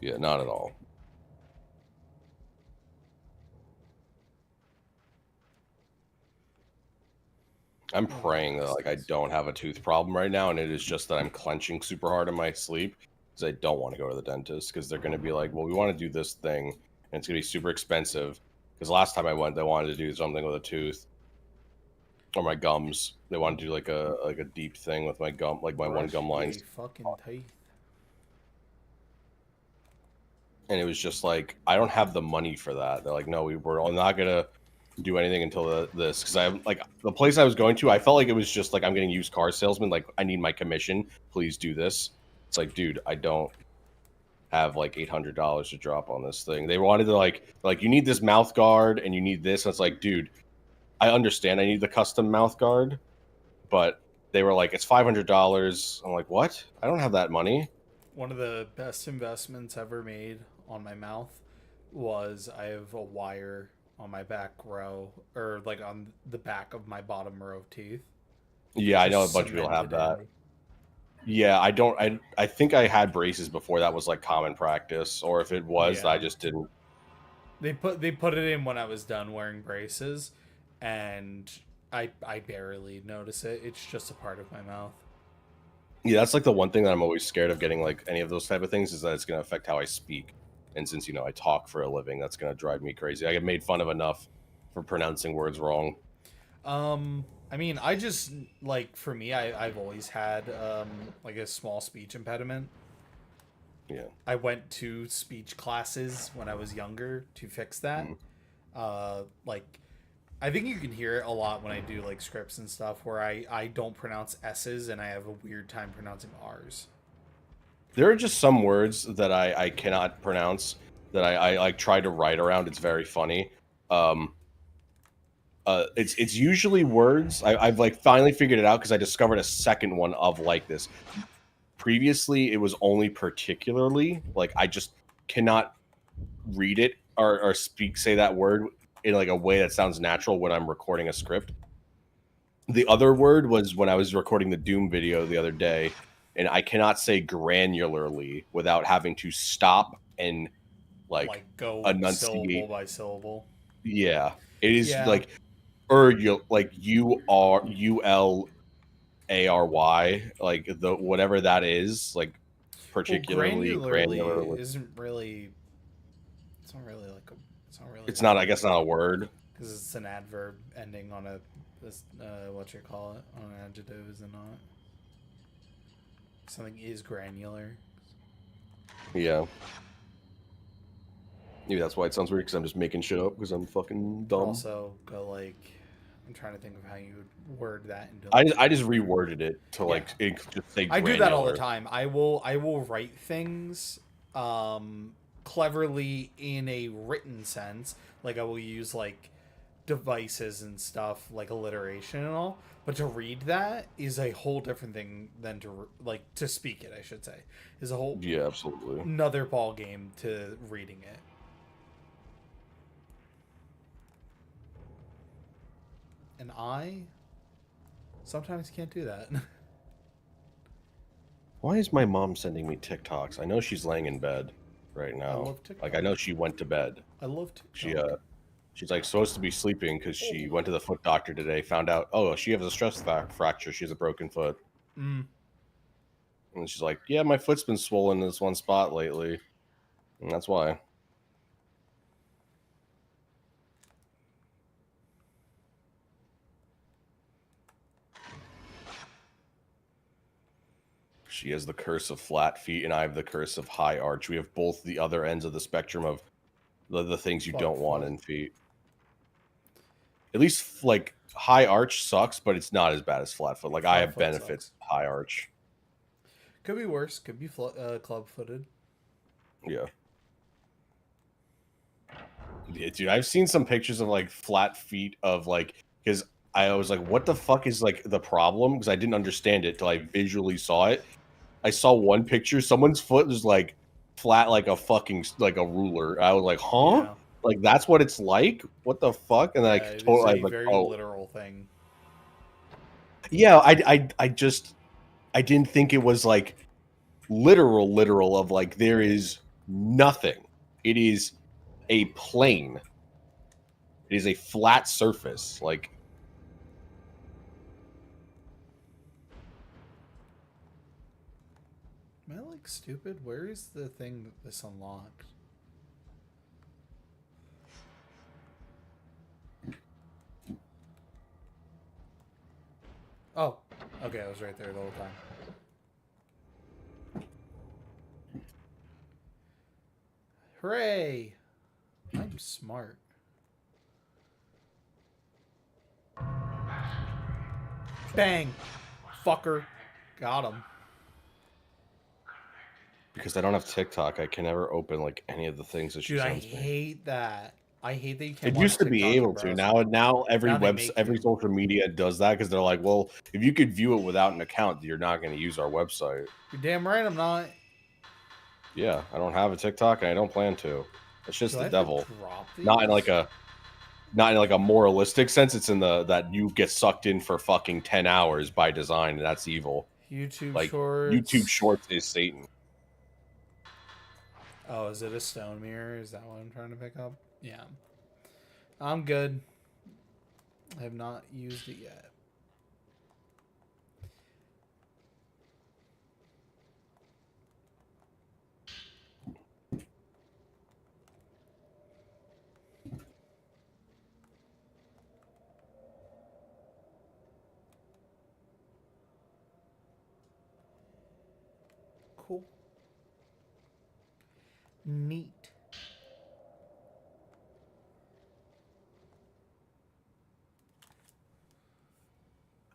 Speaker 2: yeah, not at all. I'm praying that like I don't have a tooth problem right now, and it is just that I'm clenching super hard in my sleep because I don't want to go to the dentist because they're going to be like, well, we want to do this thing, and it's going to be super expensive. Because last time I went, they wanted to do something with a tooth or my gums. They wanted to do like a deep thing with my gum, like my one
Speaker 1: Brush
Speaker 2: gum line,
Speaker 1: ye fucking teeth.
Speaker 2: and it was just like I don't have the money for that. They're like, no, we're not gonna do anything until this because I like the place I was going to. I felt like it was just like I'm getting used car salesman. Like I need my commission. Please do this. It's like, dude, I don't have like $800 to drop on this thing. They wanted to like you need this mouth guard and you need this. And it's like, dude, I understand I need the custom mouth guard, but they were like, it's $500. I'm like, what? I don't have that money.
Speaker 1: One of the best investments ever made on my mouth was I have a wire on my back row, or like on the back of my bottom row of teeth.
Speaker 2: Yeah, I know a
Speaker 1: Just
Speaker 2: bunch of people have
Speaker 1: cemented
Speaker 2: that.
Speaker 1: in.
Speaker 2: Yeah, I don't. I think I had braces before that was like common practice, or if it was, I
Speaker 1: Yeah.
Speaker 2: just didn't.
Speaker 1: They put it in when I was done wearing braces, and I barely notice it. It's just a part of my mouth.
Speaker 2: Yeah, that's like the one thing that I'm always scared of getting like any of those type of things is that it's going to affect how I speak. And since I talk for a living, that's going to drive me crazy. I get made fun of enough for pronouncing words wrong.
Speaker 1: I mean, I just like for me, I've always had like a small speech impediment.
Speaker 2: Yeah.
Speaker 1: I went to speech classes when I was younger to fix that.
Speaker 2: Mhm.
Speaker 1: Like I think you can hear it a lot when I do like scripts and stuff where I don't pronounce S's and I have a weird time pronouncing R's.
Speaker 2: There are just some words that I cannot pronounce that I like try to write around. It's very funny. Um, it's usually words. I've like finally figured it out because I discovered a second one of like this. Previously, it was only particularly like I just cannot read it or say that word in like a way that sounds natural when I'm recording a script. The other word was when I was recording the Doom video the other day, and I cannot say granularly without having to stop and like
Speaker 1: Like go syllable
Speaker 2: enunciate.
Speaker 1: by syllable.
Speaker 2: Yeah, it is
Speaker 1: Yeah.
Speaker 2: like you like ULARY, like the whatever that is, like
Speaker 1: Well,
Speaker 2: particularly
Speaker 1: granularly
Speaker 2: granularly.
Speaker 1: isn't really. It's not really like a. It's not really
Speaker 2: It's
Speaker 1: like
Speaker 2: not,
Speaker 1: a
Speaker 2: I guess, not a word.
Speaker 1: because it's an adverb ending on a. This, what you call it on an adjective, is it not? something is granular.
Speaker 2: Yeah. Maybe that's why it sounds weird, because I'm just making shit up because I'm fucking
Speaker 1: But
Speaker 2: dumb.
Speaker 1: also go like, I'm trying to think of how you would word that into.
Speaker 2: I just reworded it to like just say granular.
Speaker 1: I do that all the time. I will write things cleverly in a written sense. Like I will use like devices and stuff like alliteration and all. But to read that is a whole different thing than to speak it. I should say is a whole
Speaker 2: absolutely
Speaker 1: another ball game to reading it. And I sometimes can't do that.
Speaker 2: Why is my mom sending me TikToks? I know she's laying in bed right now.
Speaker 1: I love TikTok.
Speaker 2: Like I know she went to bed.
Speaker 1: I love TikTok.
Speaker 2: She's like supposed to be sleeping because she went to the foot doctor today. Found out, oh, she has a stress fracture. She has a broken foot.
Speaker 1: Mm.
Speaker 2: And she's like, yeah, my foot's been swollen in this one spot lately, and that's why. She has the curse of flat feet, and I have the curse of high arch. We have both the other ends of the spectrum of the things you don't want in feet. At least, like, high arch sucks, but it's not as bad as flat foot. Like, I have benefits high arch.
Speaker 1: Could be worse. Could be club-footed.
Speaker 2: Yeah. Dude, I've seen some pictures of, like, flat feet of, like, because I was like, what the fuck is, like, the problem? Because I didn't understand it till I visually saw it. I saw one picture, someone's foot was, like, flat like a fucking, like, a ruler. I was like, huh? Yeah. Like, that's what it's like? What the fuck? And then I totally,
Speaker 1: it's a very literal thing.
Speaker 2: Yeah, I just, I didn't think it was, like, literal of, like, there is nothing. It is a plane. It is a flat surface. Like,
Speaker 1: am I, like, stupid? Where is the thing that this unlocked? Oh, okay, I was right there the whole time. Hooray! I'm smart. Bang! Fucker. Got him.
Speaker 2: Because I don't have TikTok, I can never open, like, any of the things that she sends me.
Speaker 1: Dude, I hate that. I hate that you can't.
Speaker 2: It used to be able to. Now every every social media does that because they're like, well, if you could view it without an account, you're not going to use our website.
Speaker 1: You're damn right I'm not.
Speaker 2: Yeah, I don't have a TikTok and I don't plan to. It's just the devil. Not in like a moralistic sense. It's in the that you get sucked in for fucking 10 hours by design, and that's evil.
Speaker 1: YouTube Shorts.
Speaker 2: YouTube Shorts is Satan.
Speaker 1: Oh, is it a stone mirror? Is that what I'm trying to pick up? Yeah. I'm good. I have not used it yet. Cool. Neat.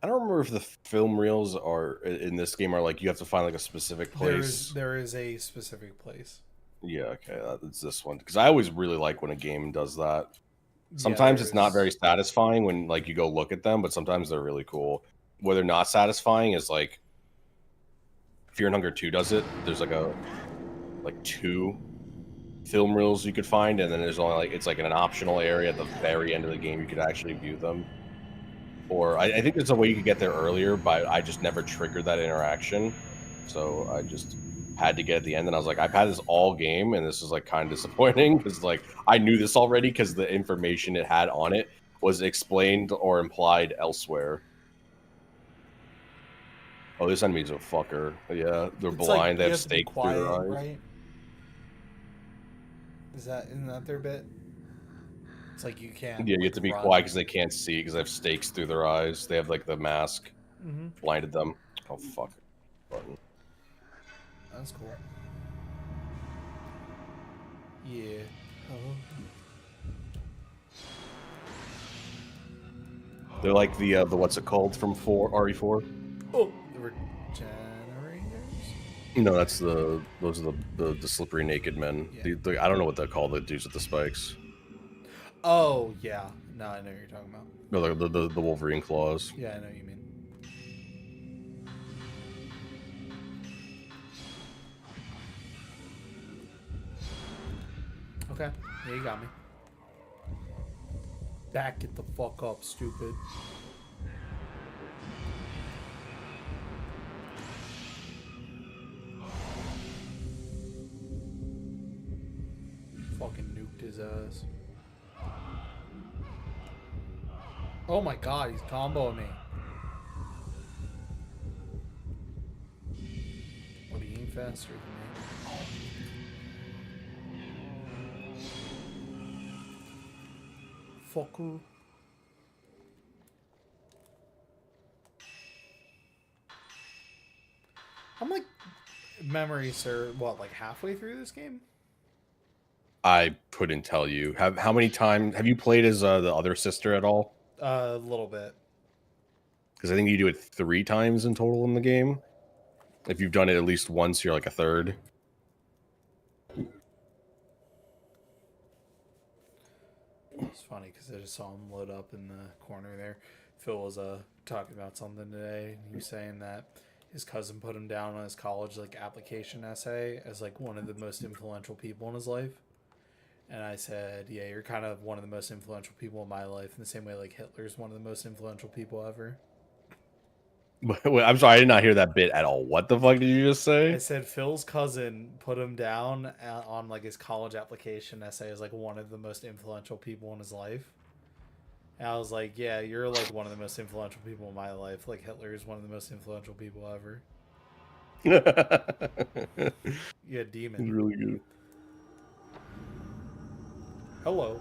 Speaker 2: I don't remember if the film reels are in this game are like you have to find like a specific place.
Speaker 1: There is a specific place.
Speaker 2: Yeah, okay, it's this one because I always really like when a game does that. Sometimes it's not very satisfying when like you go look at them, but sometimes they're really cool. Where they're not satisfying is like Fear and Hunger 2 does it. There's like 2 film reels you could find, and then there's only like it's like in an optional area at the very end of the game you could actually view them. Or I think there's a way you could get there earlier, but I just never triggered that interaction. So I just had to get at the end, and I was like, I've had this all game, and this is like kind of disappointing because like I knew this already because the information it had on it was explained or implied elsewhere. Oh, this enemy's a fucker. Yeah, they're blind. Like, they have stakes through their eyes. Right?
Speaker 1: Isn't that their bit? It's like you can't.
Speaker 2: Yeah, you have to be quiet because they can't see because they have stakes through their eyes. They have like the mask blinded them. Oh fuck! Button.
Speaker 1: That's cool. Yeah. Oh.
Speaker 2: They're like the what's it called from RE4?
Speaker 1: Oh, the regenerators.
Speaker 2: No, that's those are the slippery naked men.
Speaker 1: Yeah.
Speaker 2: I don't know what they're called. The dudes with the spikes.
Speaker 1: Oh yeah. No, I know what you're talking about.
Speaker 2: No, the Wolverine claws.
Speaker 1: Yeah, I know what you mean. Okay. Yeah, you got me. Back it the fuck up, stupid. Fucking nuked his ass. Oh my god, he's comboing me. What, he ain't faster than me. Fucker. I'm like, memories are, what, like halfway through this game?
Speaker 2: I couldn't tell you. How many times have you played as the other sister at all?
Speaker 1: A little bit.
Speaker 2: Because I think you do it 3 times in total in the game. If you've done it at least once, you're like a third.
Speaker 1: It's funny because I just saw him load up in the corner there. Phil was talking about something today. He was saying that his cousin put him down on his college like application essay as like one of the most influential people in his life. And I said, yeah, you're kind of one of the most influential people in my life in the same way like Hitler's one of the most influential people ever.
Speaker 2: Wait, I'm sorry, I did not hear that bit at all. What the fuck did you just say?
Speaker 1: I said Phil's cousin put him down on like his college application essay as like one of the most influential people in his life. And I was like, yeah, you're like one of the most influential people in my life. Like Hitler is one of the most influential people ever. Yeah, demon.
Speaker 2: It's really good.
Speaker 1: Hello.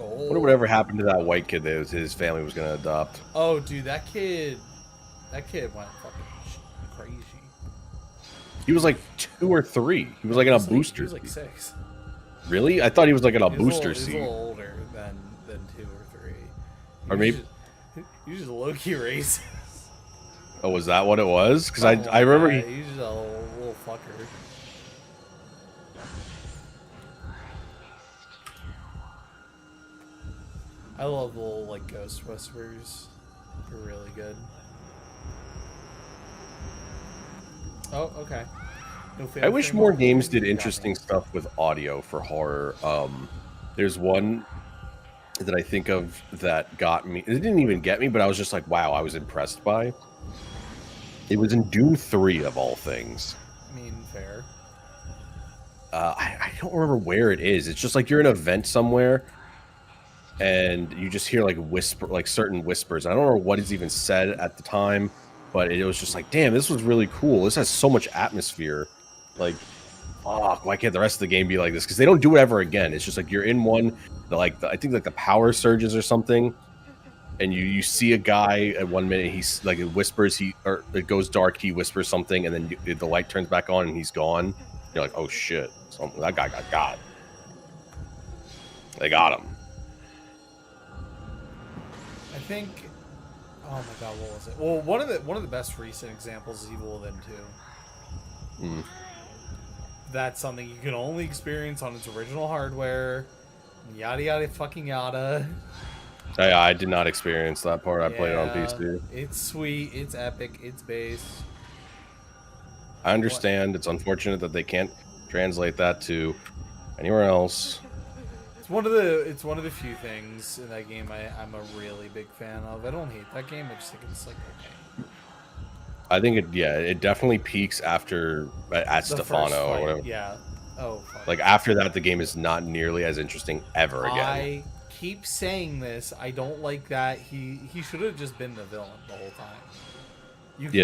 Speaker 2: I wonder whatever happened to that white kid that his family was gonna adopt.
Speaker 1: Oh, dude, that kid went fucking crazy.
Speaker 2: He was like 2 or 3. He was like in a booster.
Speaker 1: He was like 6.
Speaker 2: Really? I thought he was like in a booster
Speaker 1: He's
Speaker 2: seat.
Speaker 1: a little older than 2 or 3.
Speaker 2: Or maybe
Speaker 1: He's just low key racist.
Speaker 2: Oh, was that what it was? Because I remember
Speaker 1: he's just a little fucker. I love the little like ghost whispers. They're really good. Oh, okay.
Speaker 2: I wish more games did interesting stuff with audio for horror. There's one that I think of that got me. It didn't even get me, but I was just like, wow, I was impressed by. It was in Doom 3 of all things.
Speaker 1: I mean, fair.
Speaker 2: I don't remember where it is. It's just like you're in an event somewhere, and you just hear like certain whispers. I don't know what is even said at the time, but it was just like, damn, this was really cool. This has so much atmosphere. Like, fuck, why can't the rest of the game be like this? Because they don't do it ever again. It's just like you're in one, I think like the power surges or something, and you see a guy at 1 minute, he's like, it whispers, or it goes dark, he whispers something, and then the light turns back on and he's gone. You're like, oh shit, that guy got. They got him.
Speaker 1: I think. Oh my god, what was it? Well, one of the best recent examples is Evil Within 2.
Speaker 2: Mm.
Speaker 1: That's something you can only experience on its original hardware. Yada yada fucking yada.
Speaker 2: I did not experience that part. I played it on PC.
Speaker 1: It's sweet. It's epic. It's based.
Speaker 2: I understand. It's unfortunate that they can't translate that to anywhere else.
Speaker 1: It's one of the few things in that game I'm a really big fan of. I don't hate that game. I just think it's like okay.
Speaker 2: I think it definitely peaks after at Stefano or whatever.
Speaker 1: Yeah. Oh. Fuck.
Speaker 2: Like after that, the game is not nearly as interesting ever again.
Speaker 1: I keep saying this. I don't like that. He should have just been the villain the whole time.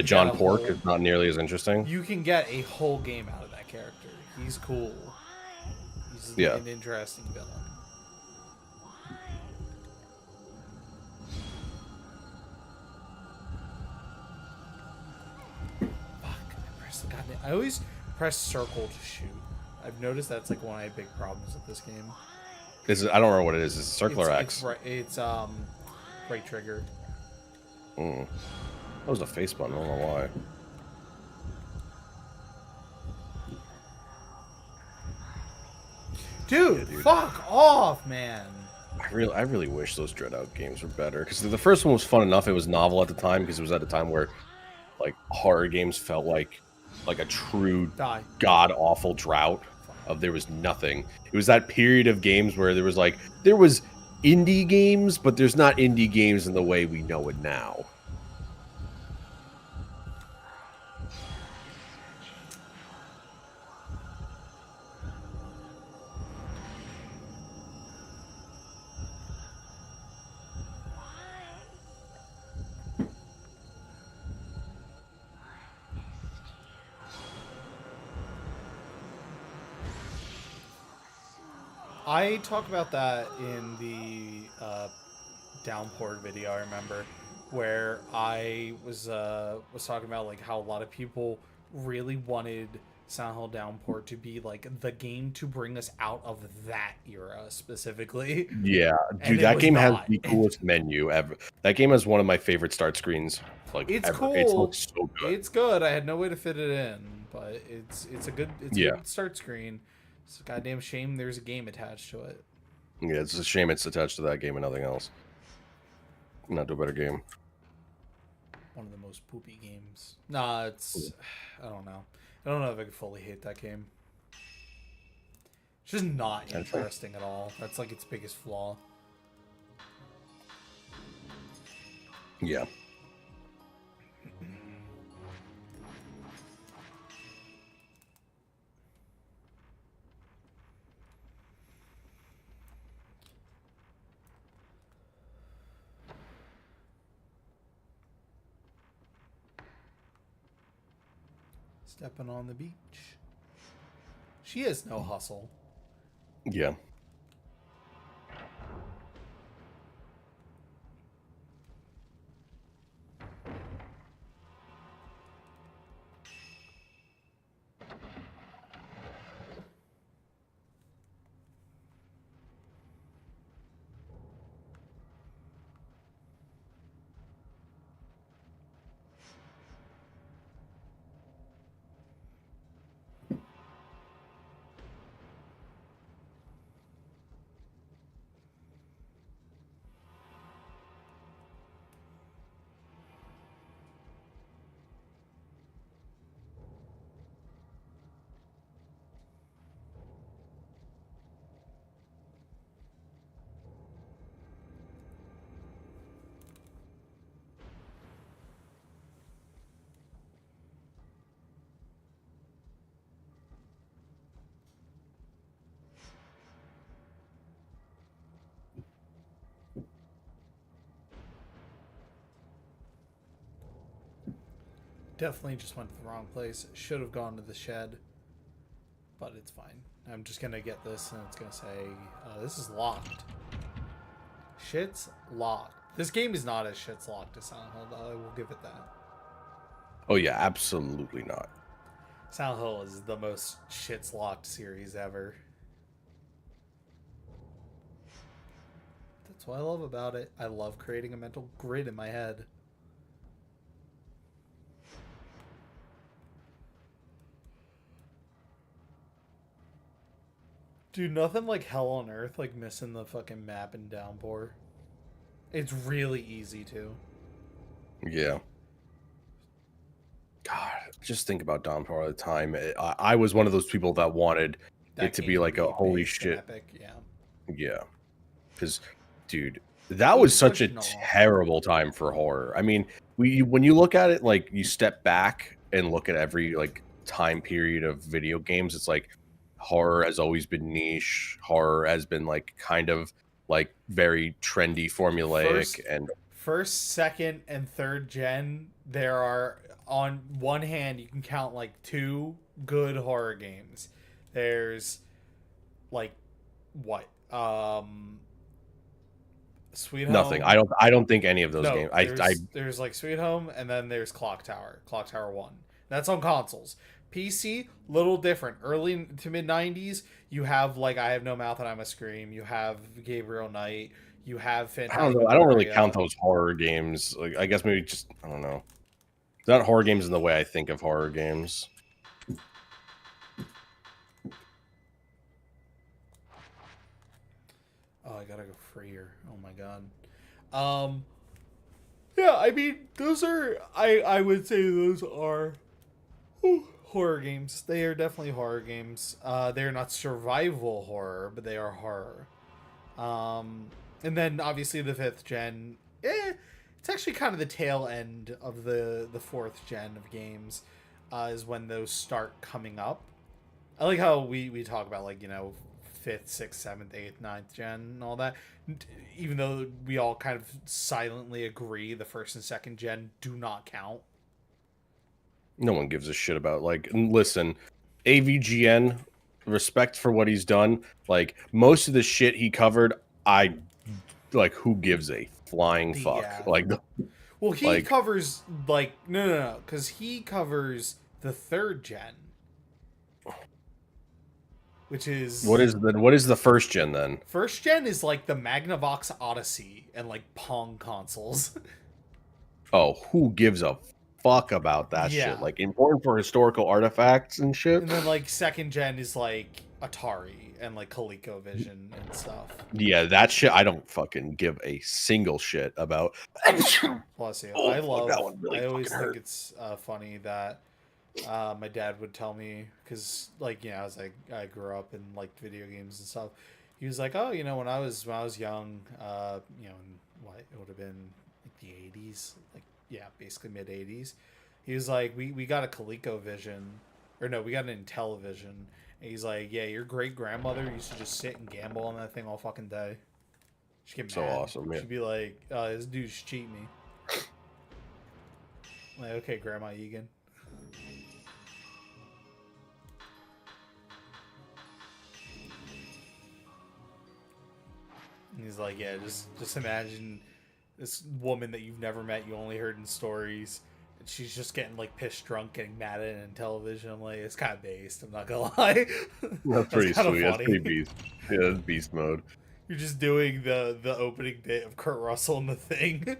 Speaker 2: John Pork is not nearly as interesting.
Speaker 1: You can get a whole game out of that character. He's cool. He's an interesting villain. I always press circle to shoot. I've noticed that's like one of my big problems with this game.
Speaker 2: Is it, I don't remember what it is. Is it circle or X?
Speaker 1: It's right trigger.
Speaker 2: That was a face button. I don't know why.
Speaker 1: Dude, fuck off, man.
Speaker 2: I really wish those Dreadout games were better, because the first one was fun enough. It was novel at the time, because it was at a time where like horror games felt like a true god awful drought of there was nothing. It was that period of games where there was indie games, but there's not indie games in the way we know it now.
Speaker 1: I talk about that in the Downpour video. I remember where I was talking about like how a lot of people really wanted Silent Hill Downpour to be like the game to bring us out of that era specifically.
Speaker 2: Yeah, dude, that game has the coolest menu ever. That game has one of my favorite start screens. Like
Speaker 1: it's
Speaker 2: ever.
Speaker 1: cool.
Speaker 2: It looks so good.
Speaker 1: It's good. I had no way to fit it in, but it's a good good start screen. It's a goddamn shame there's a game attached to it.
Speaker 2: Yeah, it's a shame it's attached to that game and nothing else. Not do a better game.
Speaker 1: One of the most poopy games. Nah, it's... I don't know. I don't know if I could fully hate that game. It's just not interesting at all. That's like its biggest flaw.
Speaker 2: Yeah.
Speaker 1: Stepping on the beach. She has no hustle.
Speaker 2: Yeah.
Speaker 1: Definitely just went to the wrong place. Should have gone to the shed. But it's fine. I'm just going to get this and it's going to say, this is locked. Shit's locked. This game is not as shit's locked as Silent Hill, though. I will give it that.
Speaker 2: Oh, yeah, absolutely not.
Speaker 1: Silent Hill is the most shit's locked series ever. That's what I love about it. I love creating a mental grid in my head. Dude, nothing like hell on earth like missing the fucking map in Downpour. It's really easy to.
Speaker 2: Yeah. God, just think about Downpour all the time. I was one of those people that wanted it to be like a holy shit.
Speaker 1: Epic, yeah.
Speaker 2: Yeah. Because, dude, that was such a terrible time for horror. I mean, when you look at it, like, you step back and look at every, like, time period of video games, it's like, horror has always been niche. Horror has been like kind of like very trendy, formulaic, and
Speaker 1: first, second, and third gen. There are on one hand you can count like 2 good horror games. There's like what Sweet Home.
Speaker 2: Nothing. I don't think any of those games.
Speaker 1: There's like Sweet Home, and then there's Clock Tower. Clock Tower 1. That's on consoles. PC, little different. Early to mid 90s, you have like I Have No Mouth and I Must Scream. You have Gabriel Knight. You have
Speaker 2: I don't know. I don't really count
Speaker 1: Phantasmagoria.
Speaker 2: those horror games. Like, I guess maybe just I don't know. They're not horror games in the way I think of horror games.
Speaker 1: Oh, I gotta go freer. Oh my god. Um, yeah, I mean, those are I would say those are horror games. They are definitely horror games. They are not survival horror, but they are horror. And then obviously the 5th gen. It's actually kind of the tail end of the 4th gen of games. Is when those start coming up. I like how we talk about like 5th, 6th, 7th, 8th, 9th gen and all that. Even though we all kind of silently agree the 1st and 2nd gen do not count.
Speaker 2: No one gives a shit about listen, AVGN, respect for what he's done. Like most of the shit he covered, I like who gives a flying fuck.
Speaker 1: Yeah.
Speaker 2: Like
Speaker 1: Well, he
Speaker 2: like,
Speaker 1: covers like no, because he covers the 3rd gen, which is
Speaker 2: what is the 1st gen then?
Speaker 1: 1st gen is like the Magnavox Odyssey and like Pong consoles.
Speaker 2: Oh, who gives a fuck about that
Speaker 1: Yeah.
Speaker 2: shit? Like important for historical artifacts and shit.
Speaker 1: And then like 2nd gen is like Atari and like ColecoVision and stuff.
Speaker 2: Yeah, that shit I don't fucking give a single shit about.
Speaker 1: Bless you.
Speaker 2: Oh,
Speaker 1: I
Speaker 2: fuck,
Speaker 1: love.
Speaker 2: that one really
Speaker 1: I always
Speaker 2: fucking
Speaker 1: think
Speaker 2: hurt.
Speaker 1: it's funny that my dad would tell me because like as I grew up and liked video games and stuff. He was like, oh, when I was young, in what it would have been like the 80s, like basically mid 80s. He was like, we got a ColecoVision, or no, we got an Intellivision. And he's like, yeah, your great grandmother used to just sit and gamble on that thing all fucking day. She'd get
Speaker 2: So
Speaker 1: mad.
Speaker 2: awesome, yeah.
Speaker 1: She'd be like, this dude's cheating me. I'm like, okay, Grandma Egan. And he's like, yeah, just imagine this woman that you've never met, you only heard in stories, and she's just getting like pissed drunk, getting mad at it on television. I'm like, it's kind of based. I'm not gonna lie.
Speaker 2: That's pretty
Speaker 1: kinda
Speaker 2: sweet. That's
Speaker 1: funny.
Speaker 2: pretty beast. Yeah, that's beast mode.
Speaker 1: You're just doing the opening bit of Kurt Russell in The Thing.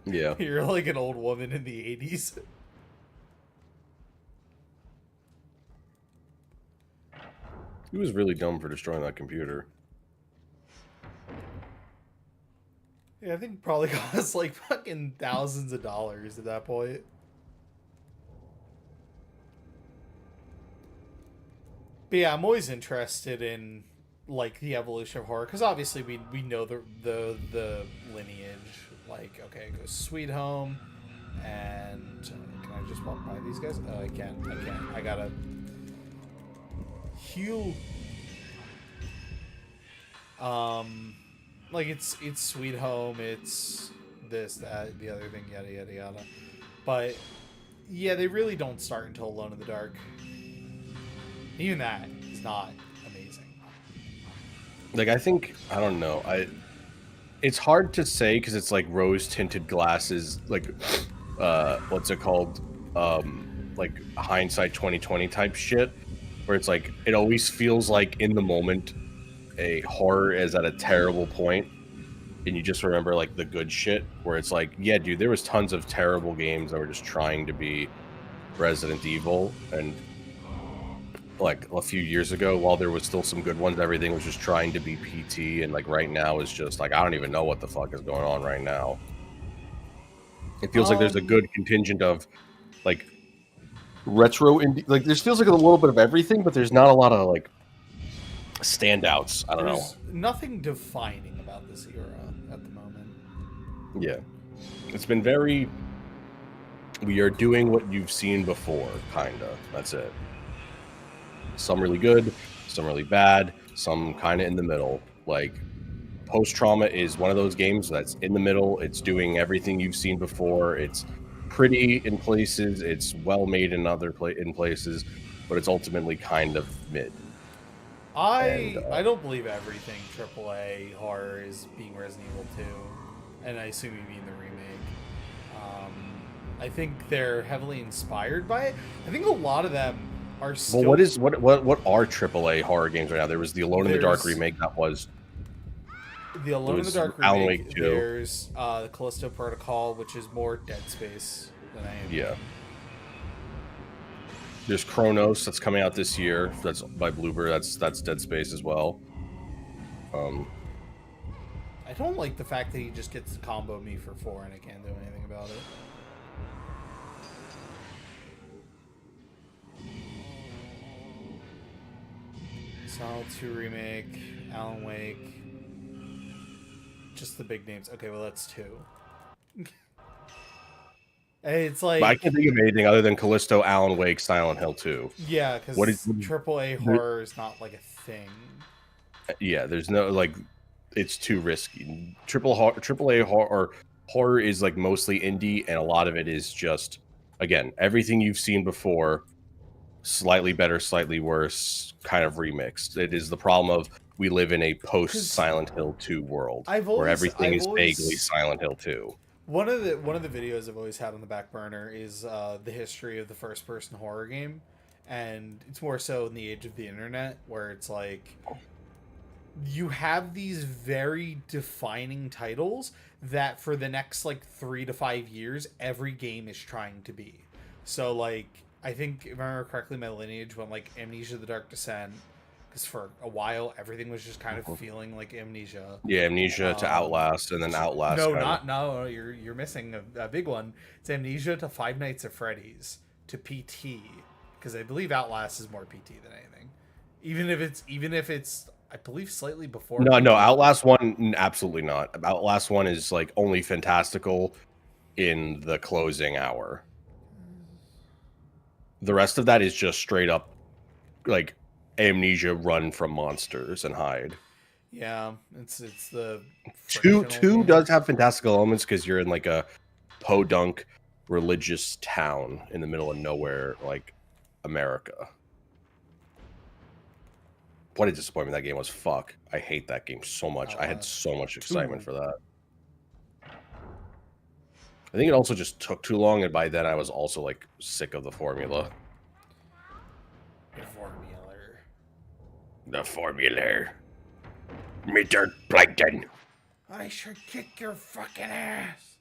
Speaker 2: Yeah.
Speaker 1: You're like an old woman in the 80s.
Speaker 2: He was really dumb for destroying that computer.
Speaker 1: Yeah, I think it probably cost like fucking thousands of dollars at that point. But yeah, I'm always interested in like the evolution of horror because obviously we know the lineage. Like, okay, it goes Sweet Home, and can I just walk by these guys? Oh, I can't. I gotta heal. Like it's Sweet Home, it's this, that, the other thing, yada yada yada. But yeah, they really don't start until Alone in the Dark. Even that is not amazing.
Speaker 2: Like I think I don't know. It's hard to say because it's like rose tinted glasses. Like what's it called? Like hindsight 2020 type shit. Where it's like it always feels like in the moment a horror is at a terrible point and you just remember like the good shit where it's like, yeah, dude, there was tons of terrible games that were just trying to be Resident Evil, and like a few years ago while there was still some good ones, everything was just trying to be PT, and like right now is just like I don't even know what the fuck is going on right now. It feels like there's a good contingent of like retro indie, like there feels like a little bit of everything, but there's not a lot of like standouts. I don't know.
Speaker 1: There's nothing defining about this era at the moment.
Speaker 2: Yeah. It's been very we are doing what you've seen before, kinda. That's it. Some really good, some really bad, some kinda in the middle. Like Post Trauma is one of those games that's in the middle. It's doing everything you've seen before. It's pretty in places, it's well made in other places, but it's ultimately kind of mid.
Speaker 1: I don't believe everything AAA horror is being Resident Evil 2, and I assume you mean the remake. I think they're heavily inspired by it. I think a lot of them are still.
Speaker 2: Well, what are AAA horror games right now? There was the Alone in the Dark
Speaker 1: There's-
Speaker 2: remake that was.
Speaker 1: The Alone in the
Speaker 2: was
Speaker 1: Dark
Speaker 2: Alan
Speaker 1: remake.
Speaker 2: Wake 2.
Speaker 1: There's the Callisto Protocol, which is more Dead Space than I am.
Speaker 2: Yeah. There's Chronos that's coming out this year. That's by Bloober. That's Dead Space as well.
Speaker 1: I don't like the fact that he just gets to combo me for 4 and I can't do anything about it. Silent 2 remake, Alan Wake. Just the big names. Okay, well that's 2. Hey, it's like
Speaker 2: But I can't think of anything other than Callisto, Alan Wake, Silent Hill 2.
Speaker 1: yeah, because AAA horror is not like a thing.
Speaker 2: Yeah, there's no like, it's too risky. AAA horror is like mostly indie, and a lot of it is just, again, everything you've seen before, slightly better, slightly worse, kind of remixed. It is the problem of we live in a post Silent Hill 2 world where everything is vaguely Silent Hill 2.
Speaker 1: One of the videos I've always had on the back burner is the history of the first person horror game, and it's more so in the age of the internet where it's like you have these very defining titles that for the next like 3 to 5 years every game is trying to be. So like I think if I remember correctly, my lineage went like Amnesia: The Dark Descent, because for a while everything was just kind of feeling like Amnesia.
Speaker 2: Yeah, Amnesia to Outlast, and then Outlast.
Speaker 1: No, you're missing a big one. It's Amnesia to Five Nights at Freddy's to PT, because I believe Outlast is more PT than anything. Even if it's I believe slightly before.
Speaker 2: No, Outlast 1 absolutely not. Outlast 1 is like only fantastical in the closing hour. The rest of that is just straight up like Amnesia, run from monsters and hide.
Speaker 1: Yeah, it's the
Speaker 2: two does have fantastical elements because you're in like a podunk religious town in the middle of nowhere, like America. What a disappointment that game was. Fuck, I hate that game so much. I had so much excitement for that. I think it also just took too long, and by then I was also like sick of the formula. The formula. Mr. Plankton.
Speaker 1: I should kick your fucking ass.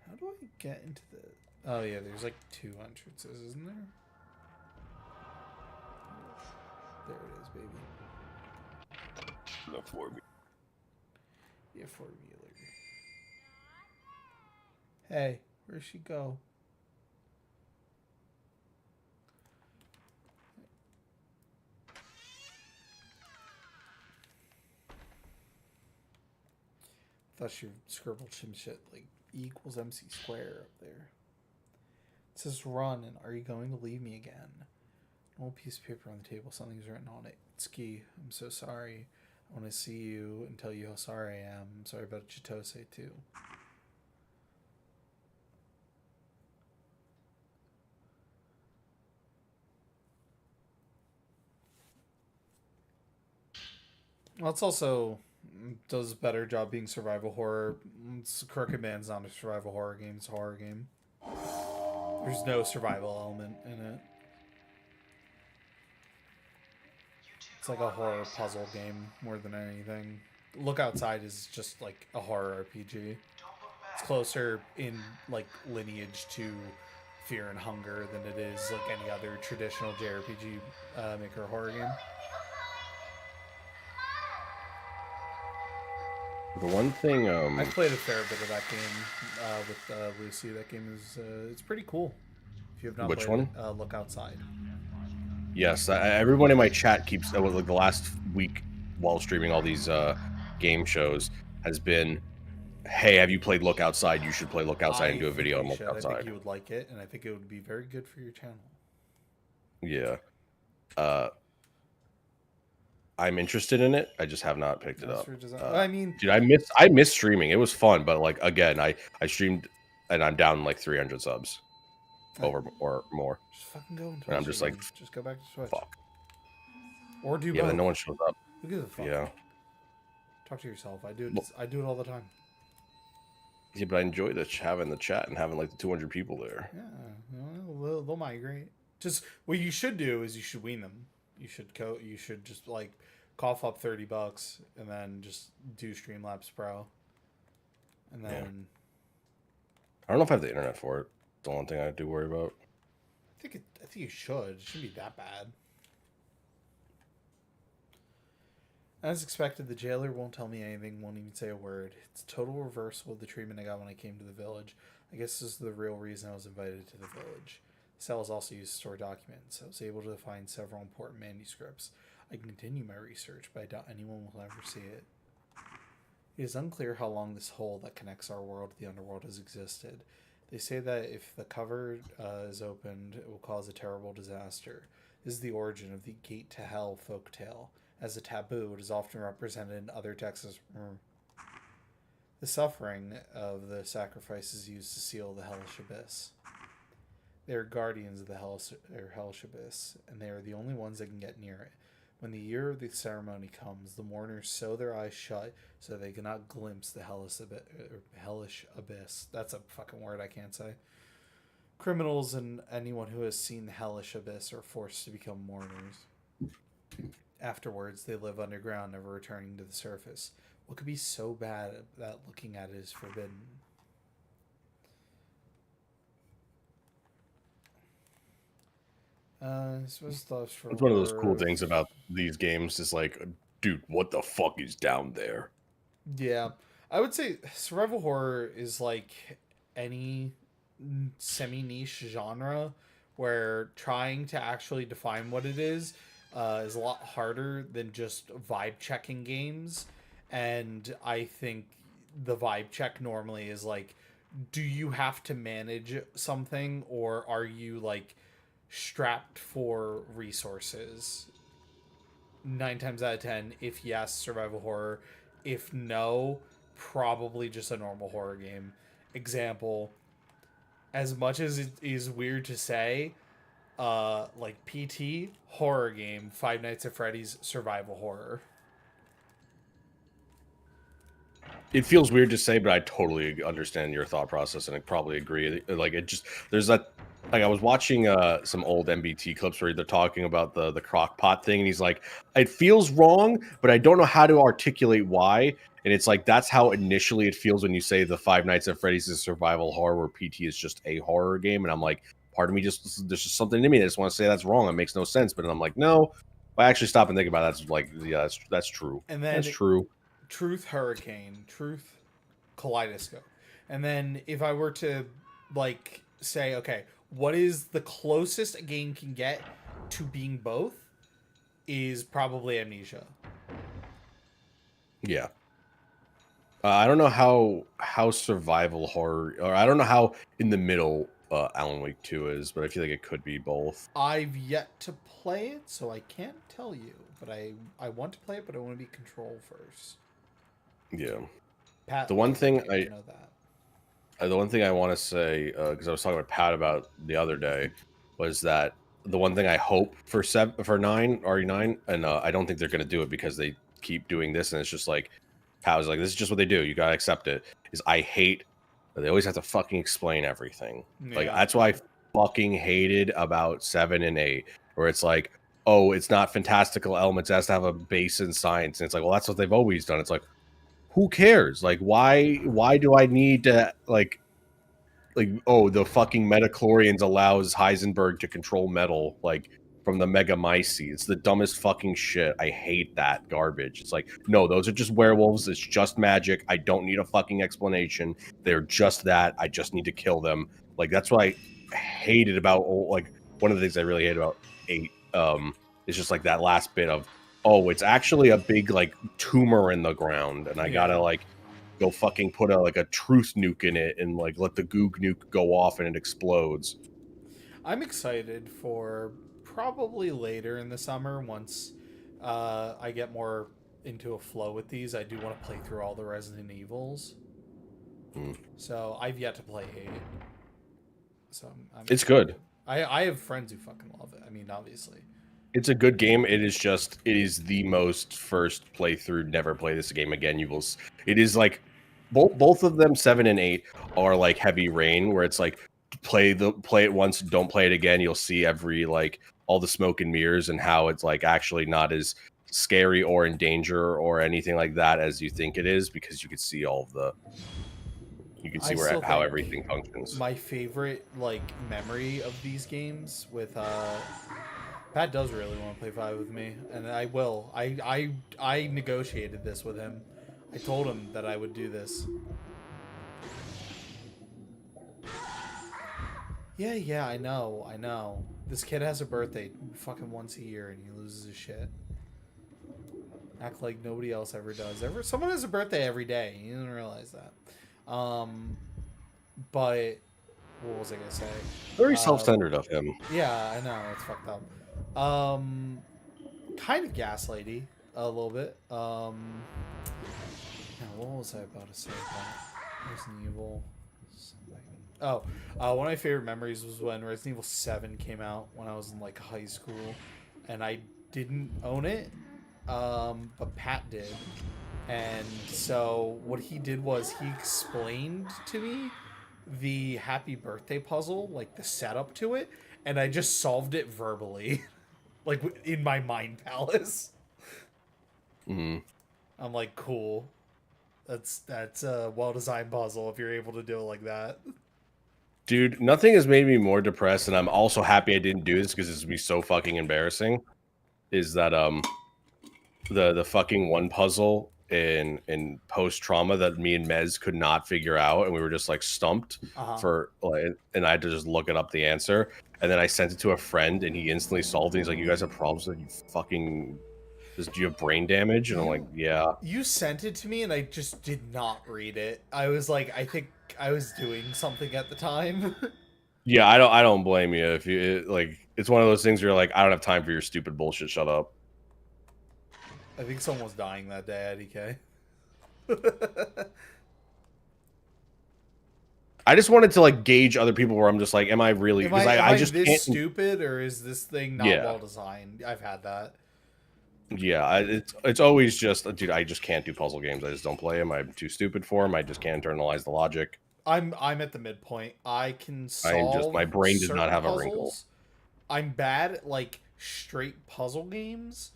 Speaker 1: How do I get into the... Oh yeah, there's like 2 entrances, isn't there? There it is, baby.
Speaker 2: The formula.
Speaker 1: Yeah, formula. Hey, where'd she go? I thought she scribbled some shit like E equals MC square up there. It says run, and are you going to leave me again? An old piece of paper on the table, something's written on it. Ski, I'm so sorry. I want to see you and tell you how sorry I am. I'm sorry about Chitose too. Well, it's also does a better job being survival horror. It's Crooked Man's not a survival horror game, it's a horror game. There's no survival element in it. It's like a horror puzzle game more than anything. Look Outside is just like a horror RPG. It's closer in like lineage to Fear and Hunger than it is like any other traditional JRPG maker horror game.
Speaker 2: The one thing
Speaker 1: I played a fair bit of that game with Lucy. That game is it's pretty cool. If you have not
Speaker 2: Which
Speaker 1: played
Speaker 2: one?
Speaker 1: it, Look Outside.
Speaker 2: Yes, everyone in my chat keeps like the last week while streaming all these game shows has been, hey, have you played Look Outside? You should play Look Outside and do a video on Look Outside.
Speaker 1: I think you would like it, and I think it would be very good for your channel.
Speaker 2: Yeah. I'm interested in it. I just have not picked it up.
Speaker 1: I mean,
Speaker 2: dude, I miss streaming. It was fun, but like again, I streamed and I'm down like 300 subs over or more.
Speaker 1: Just fucking go and
Speaker 2: and I'm just like,
Speaker 1: just go back to Switch.
Speaker 2: Fuck.
Speaker 1: Or do
Speaker 2: yeah,
Speaker 1: both.
Speaker 2: then no one shows up.
Speaker 1: Who gives a fuck?
Speaker 2: Yeah.
Speaker 1: Talk to yourself. I do it. I do it all the time.
Speaker 2: Yeah, but I enjoy having the chat and having like the 200 people there.
Speaker 1: Yeah, well, they'll migrate. Just what you should do is you should wean them. You should just like cough up $30 and then just do Streamlabs Pro, and then
Speaker 2: I don't know if I have the internet for it. It's the one thing I do worry about.
Speaker 1: I think you should. It shouldn't be that bad. As expected, the jailer won't tell me anything, won't even say a word. It's a total reversal of the treatment I got when I came to the village. I guess this is the real reason I was invited to the village. The cell is also used to store documents. I was able to find several important manuscripts. I can continue my research, but I doubt anyone will ever see it. It is unclear how long this hole that connects our world to the underworld has existed. They say that if the cover is opened, it will cause a terrible disaster. This is the origin of the Gate to Hell folktale. As a taboo, it is often represented in other texts as the suffering of the sacrifices used to seal the hellish abyss. They are guardians of the hellish abyss, and they are the only ones that can get near it. When the year of the ceremony comes, the mourners sew their eyes shut so they cannot glimpse the hellish abyss. That's a fucking word I can't say. Criminals and anyone who has seen the hellish abyss are forced to become mourners. Afterwards, they live underground, never returning to the surface. What could be so bad that looking at it is forbidden? It's
Speaker 2: one of those cool things about these games is like, dude, what the fuck is down there?
Speaker 1: Yeah, I would say survival horror is like any semi-niche genre where trying to actually define what it is a lot harder than just vibe checking games. And I think the vibe check normally is like, do you have to manage something, or are you like strapped for resources? 9 times out of 10, if yes, survival horror. If no, probably just a normal horror game. Example, as much as it is weird to say, like PT horror game, Five Nights at Freddy's survival horror.
Speaker 2: It feels weird to say, but I totally understand your thought process, and I probably agree. Like, it just, there's that, like, I was watching some old MBT clips where they're talking about the crock pot thing, and he's like, it feels wrong, but I don't know how to articulate why. And it's like, that's how initially it feels when you say the Five Nights at Freddy's is survival horror, where PT is just a horror game. And I'm like, part of me just, there's just something in me that just want to say that's wrong. It makes no sense. But I'm like, no. If I actually stop and think about it, that's like, yeah, that's true.
Speaker 1: And then
Speaker 2: that's true.
Speaker 1: Truth Hurricane, Truth Kaleidoscope. And then if I were to like say, okay, what is the closest a game can get to being both, is probably Amnesia.
Speaker 2: Yeah. I don't know how survival horror, or I don't know how in the middle Alan Wake 2 is, but I feel like it could be both.
Speaker 1: I've yet to play it, so I can't tell you. But I want to play it, but I want to be Control first.
Speaker 2: Yeah.
Speaker 1: Pat,
Speaker 2: the one thing
Speaker 1: I know that.
Speaker 2: The one thing I want to say, because I was talking with Pat about the other day, was that the one thing I hope for 9 RE9, and I don't think they're going to do it because they keep doing this, and it's just like, Pat was like, this is just what they do. You gotta accept it. Is I hate that they always have to fucking explain everything. Yeah. Like, that's why I fucking hated about 7 and 8, where it's like, oh, it's not fantastical elements, it has to have a base in science. And it's like, well, that's what they've always done. It's like, who cares? Like, why do I need to like, oh, the fucking metachlorians allows Heisenberg to control metal, like, from the Megamycete. It's the dumbest fucking shit. I hate that garbage. It's like, no, those are just werewolves. It's just magic. I don't need a fucking explanation. They're just that. I just need to kill them. Like, that's what I hated about, like, one of the things I really hate about 8 is just like that last bit of, oh, it's actually a big like tumor in the ground, and I gotta like go fucking put a truth nuke in it and like let the goog nuke go off and it explodes.
Speaker 1: I'm excited for probably later in the summer, once I get more into a flow with these. I do want to play through all the Resident Evils. So I've yet to play 8. So
Speaker 2: it's good.
Speaker 1: I have friends who fucking love it. I mean, obviously.
Speaker 2: It's a good game. It is the most first playthrough, never play this game again. It is like both of them, 7 and 8, are like Heavy Rain, where it's like play it once, don't play it again. You'll see every like all the smoke and mirrors and how it's like actually not as scary or in danger or anything like that as you think it is, because you can see all of the how everything functions.
Speaker 1: My favorite like memory of these games with Pat does really want to play 5 with me, and I will. I negotiated this with him. I told him that I would do this. Yeah, I know. This kid has a birthday fucking once a year, and he loses his shit. Act like nobody else ever does. Someone has a birthday every day. You didn't realize that. But what was I gonna say?
Speaker 2: Very self-centered of him.
Speaker 1: Yeah, I know, it's fucked up. Kind of gaslighty a little bit. Now, what was I about to say about Resident Evil? Oh, one of my favorite memories was when Resident Evil 7 came out when I was in like high school, and I didn't own it, but Pat did. And so what he did was he explained to me the happy birthday puzzle, like the setup to it, and I just solved it verbally, like in my mind palace.
Speaker 2: Mm-hmm.
Speaker 1: I'm like, cool. That's a well-designed puzzle if you're able to do it like that.
Speaker 2: Dude, nothing has made me more depressed, and I'm also happy I didn't do this because this would be so fucking embarrassing. Is that the fucking one puzzle in post trauma that me and Mez could not figure out, and we were just like stumped for like, and I had to just look it up the answer, and then I sent it to a friend, and he instantly solved it. He's like, "You guys have problems? Like, you fucking, do you have brain damage?" And I'm like, "Yeah."
Speaker 1: You sent it to me, and I just did not read it. I was like, I think I was doing something at the time.
Speaker 2: Yeah, I don't blame you if you like. It's one of those things where you're like, I don't have time for your stupid bullshit. Shut up.
Speaker 1: I think someone was dying that day at EK.
Speaker 2: I just wanted to like gauge other people where I'm just like, am I really?
Speaker 1: Because I just this
Speaker 2: can't...
Speaker 1: stupid, or is this thing not well designed? I've had that.
Speaker 2: Yeah, it's always just, dude, I just can't do puzzle games. I just don't play them. I'm too stupid for them. I just can't internalize the logic.
Speaker 1: I'm at the midpoint. I can solve.
Speaker 2: My brain does not have
Speaker 1: puzzles.
Speaker 2: a wrinkle.
Speaker 1: I'm bad at like straight puzzle games.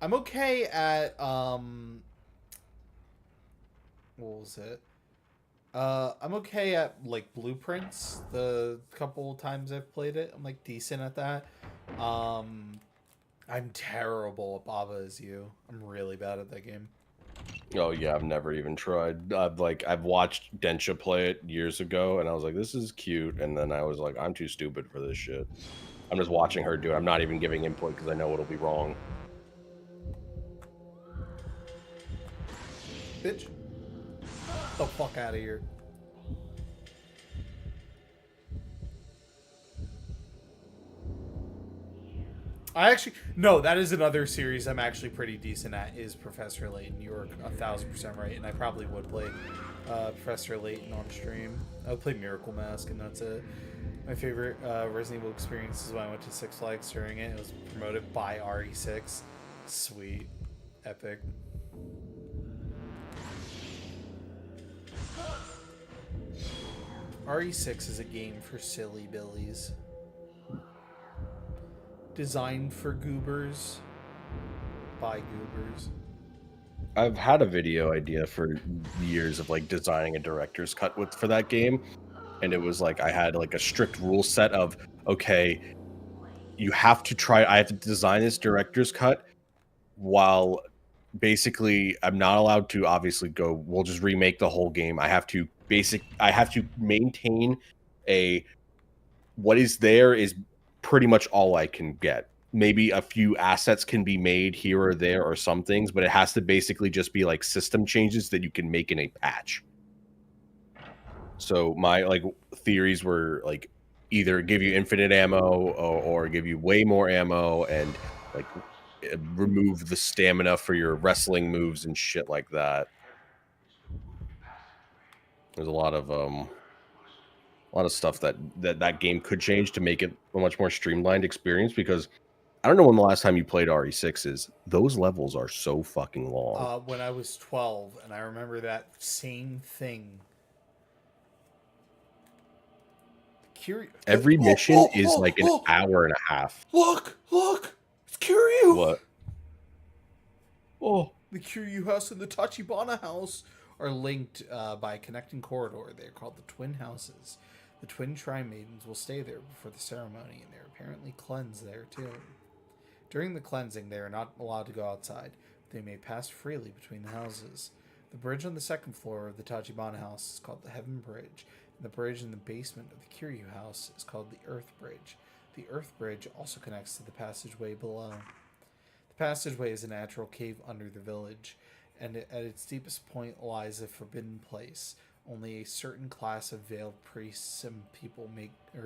Speaker 1: I'm okay at what was it? I'm okay at like blueprints. The couple times I've played it, I'm like decent at that. I'm terrible at Baba Is You. I'm really bad at that game.
Speaker 2: Oh yeah, I've never even tried. I've watched Densha play it years ago, and I was like, this is cute, and then I was like, I'm too stupid for this shit. I'm just watching her do it. I'm not even giving input because I know it'll be wrong.
Speaker 1: Bitch. Get the fuck out of here. No, that is another series I'm actually pretty decent at, is Professor Layton. You were 1000% right, and I probably would play Professor Layton on stream. I would play Miracle Mask, and that's it. My favorite Resident Evil experience is when I went to Six Flags during it. It was promoted by RE6. Sweet. Epic. RE6 is a game for silly billies. Designed for goobers. By goobers.
Speaker 2: I've had a video idea for years of like designing a director's cut for that game. And it was like I had like a strict rule set of, okay, I have to design this director's cut while basically I'm not allowed to obviously go, we'll just remake the whole game. I have to maintain what is there is pretty much all I can get. Maybe a few assets can be made here or there or some things, but it has to basically just be like system changes that you can make in a patch. So my like theories were like either give you infinite ammo or give you way more ammo and like remove the stamina for your wrestling moves and shit like that. There's a lot of stuff that game could change to make it a much more streamlined experience, because I don't know when the last time you played RE6 is. Those levels are so fucking long.
Speaker 1: When I was 12, and I remember that same thing.
Speaker 2: Every mission is like an hour and a half.
Speaker 1: Look! It's Kiryu!
Speaker 2: What? Oh.
Speaker 1: The Kiryu house and the Tachibana house are linked by a connecting corridor. They're called the Twin Houses. The Twin Shrine Maidens will stay there before the ceremony, and they're apparently cleansed there too. During the cleansing, they are not allowed to go outside. They may pass freely between the houses. The bridge on the second floor of the Tachibana house is called the Heaven Bridge, and the bridge in the basement of the Kiryu house is called the Earth Bridge. The Earth Bridge also connects to the passageway below. The passageway is a natural cave under the village, and at its deepest point lies a forbidden place. Only a certain class of veiled priests and people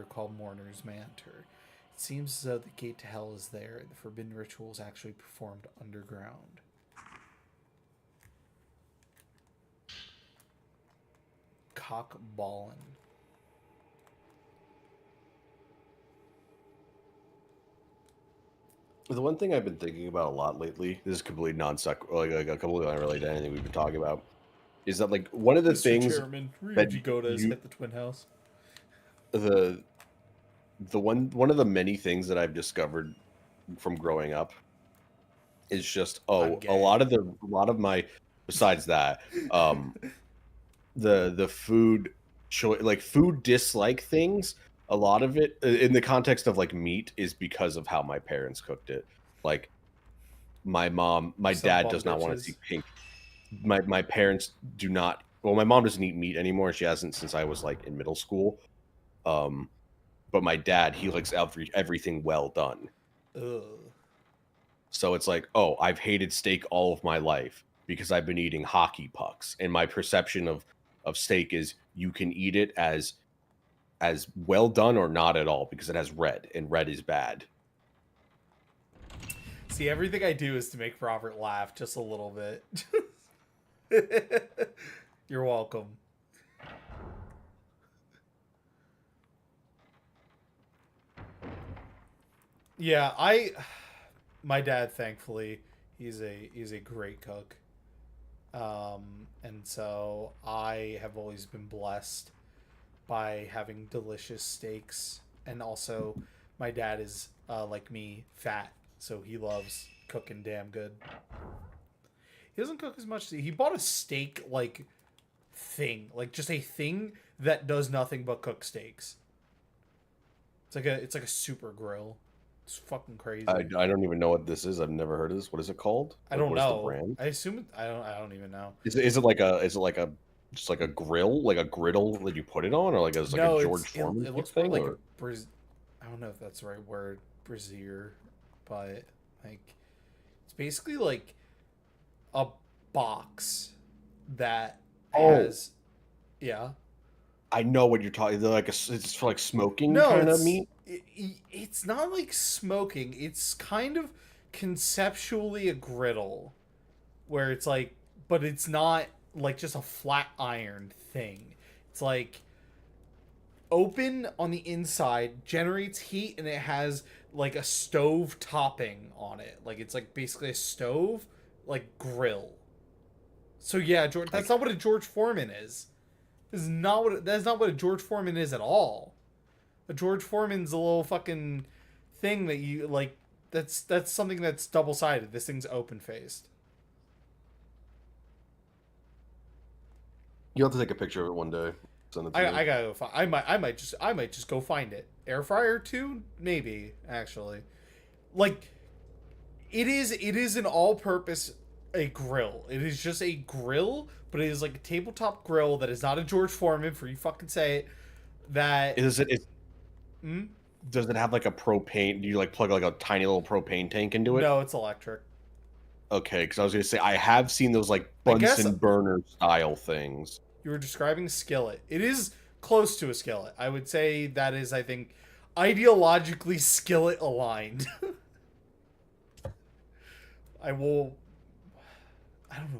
Speaker 1: called mourners may enter. It seems as though the gate to hell is there, and the forbidden ritual is actually performed underground. Cockballin'.
Speaker 2: The one thing I've been thinking about a lot lately, this is completely like a completely unrelated to anything we've been talking about, is that like one of the
Speaker 1: Mr.
Speaker 2: things
Speaker 1: Chairman,
Speaker 2: that
Speaker 1: Goda's hit the Twin House.
Speaker 2: The one of the many things that I've discovered from growing up is just a lot of my besides that the food like food dislike things, a lot of it in the context of like meat is because of how my parents cooked it. Like my dad does not want to see pink. My parents do not. Well, my mom doesn't eat meat anymore. She hasn't since I was like in middle school. But my dad, he likes everything well done.
Speaker 1: Ugh.
Speaker 2: So it's like, oh, I've hated steak all of my life because I've been eating hockey pucks, and my perception of steak is you can eat it as well done or not at all because it has red, and red is bad.
Speaker 1: See, everything I do is to make Robert laugh just a little bit. You're welcome. Yeah, my dad, thankfully, he's a great cook. And so I have always been blessed by having delicious steaks, and also my dad is like me, fat, so he loves cooking damn good. He doesn't cook as much. He bought a steak like thing, like just a thing that does nothing but cook steaks. It's like a super grill. It's fucking crazy.
Speaker 2: I don't even know what this is. I've never heard of this. What is it called?
Speaker 1: I don't
Speaker 2: what
Speaker 1: know.
Speaker 2: Is the brand?
Speaker 1: I assume I don't even know.
Speaker 2: Is it like a just like a grill, like a griddle that you put it on, or like a George Foreman
Speaker 1: it looks
Speaker 2: thing?
Speaker 1: more like I don't know if that's the right word, brazier, but like it's basically like a box that has yeah.
Speaker 2: I know what you're talking. They're like it's for like smoking kind of meat.
Speaker 1: It's not like smoking. It's kind of conceptually a griddle, where it's like, but it's not like just a flat iron thing. It's like open on the inside, generates heat, and it has like a stove topping on it. Like it's like basically a stove, like grill. So yeah, that's not what a George Foreman is. That's not what a George Foreman is at all. A George Foreman's a little fucking thing that you like. That's something that's double sided. This thing's open faced.
Speaker 2: You'll have to take a picture of it one day. Send it to me.
Speaker 1: I gotta go find. I might just go find it. Air fryer too, maybe actually. Like, it is an all purpose a grill. It is just a grill, but it is like a tabletop grill that is not a George Foreman, for you fucking say it. That
Speaker 2: is it. Does it have like a propane? Do you like plug like a tiny little propane tank into it?
Speaker 1: No, it's electric.
Speaker 2: Okay, because I was gonna say I have seen those like Bunsen burner style things.
Speaker 1: You were describing a skillet. It is close to a skillet. I would say that is, I think, ideologically skillet aligned. I don't know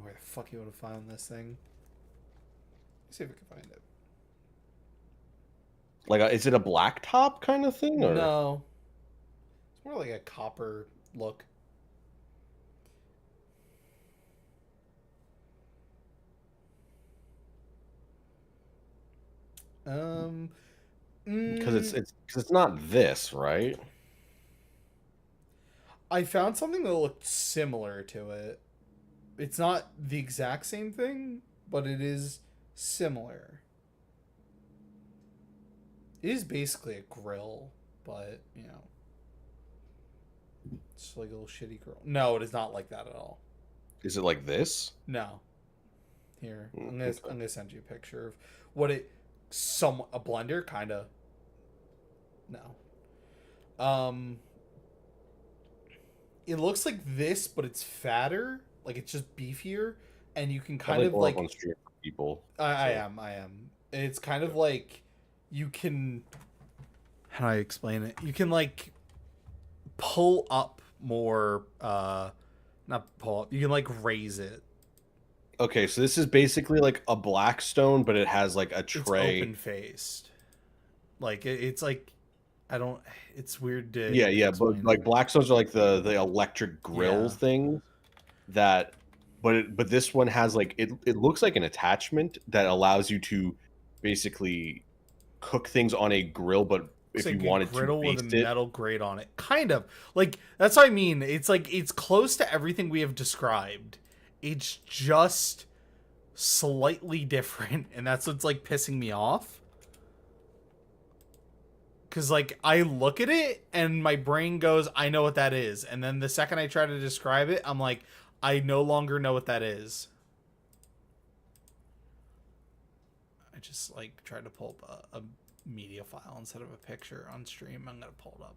Speaker 1: where the fuck you would have found this thing. Let's see if I can find it.
Speaker 2: Like, is it a black top kind of thing? Or?
Speaker 1: No. More like a copper look. Um,
Speaker 2: Because
Speaker 1: mm,
Speaker 2: it's not this, right?
Speaker 1: I found something that looked similar to it. It's not the exact same thing, but it is similar. It is basically a grill, but you know, it's like a little shitty grill. No, it is not like that at all.
Speaker 2: Is it like this?
Speaker 1: No. Here,
Speaker 2: Okay.
Speaker 1: I'm gonna send you a picture of what it. Some a blender kind of. No. It looks like this, but it's fatter. Like it's just beefier, and you can
Speaker 2: I'd
Speaker 1: kind
Speaker 2: like
Speaker 1: of
Speaker 2: more up
Speaker 1: like.
Speaker 2: on stream for people.
Speaker 1: I
Speaker 2: So
Speaker 1: am. I am. It's kind of like you can. How do I explain it? You can like pull up more. Not pull up. You can like raise it.
Speaker 2: okay, so this is basically like a Blackstone, but it has like a
Speaker 1: It's
Speaker 2: tray.
Speaker 1: open faced. Like it's like I don't. It's weird to
Speaker 2: Yeah,
Speaker 1: even
Speaker 2: yeah, but
Speaker 1: explain.
Speaker 2: like Blackstones are like the electric grill
Speaker 1: Yeah.
Speaker 2: things that, but this one has like it looks like an attachment that allows you to basically cook things on a grill, but
Speaker 1: Looks
Speaker 2: if you
Speaker 1: like a
Speaker 2: wanted to
Speaker 1: griddle with a
Speaker 2: baste it,
Speaker 1: metal grate on it. Kind of. Like, that's what I mean. It's like, it's close to everything we have described. It's just slightly different. And that's what's, like, pissing me off. Because, like, I look at it and my brain goes, I know what that is. And then the second I try to describe it, I'm like, I no longer know what that is. I just, like, tried to pull up a media file instead of a picture on stream. I'm gonna pull it up.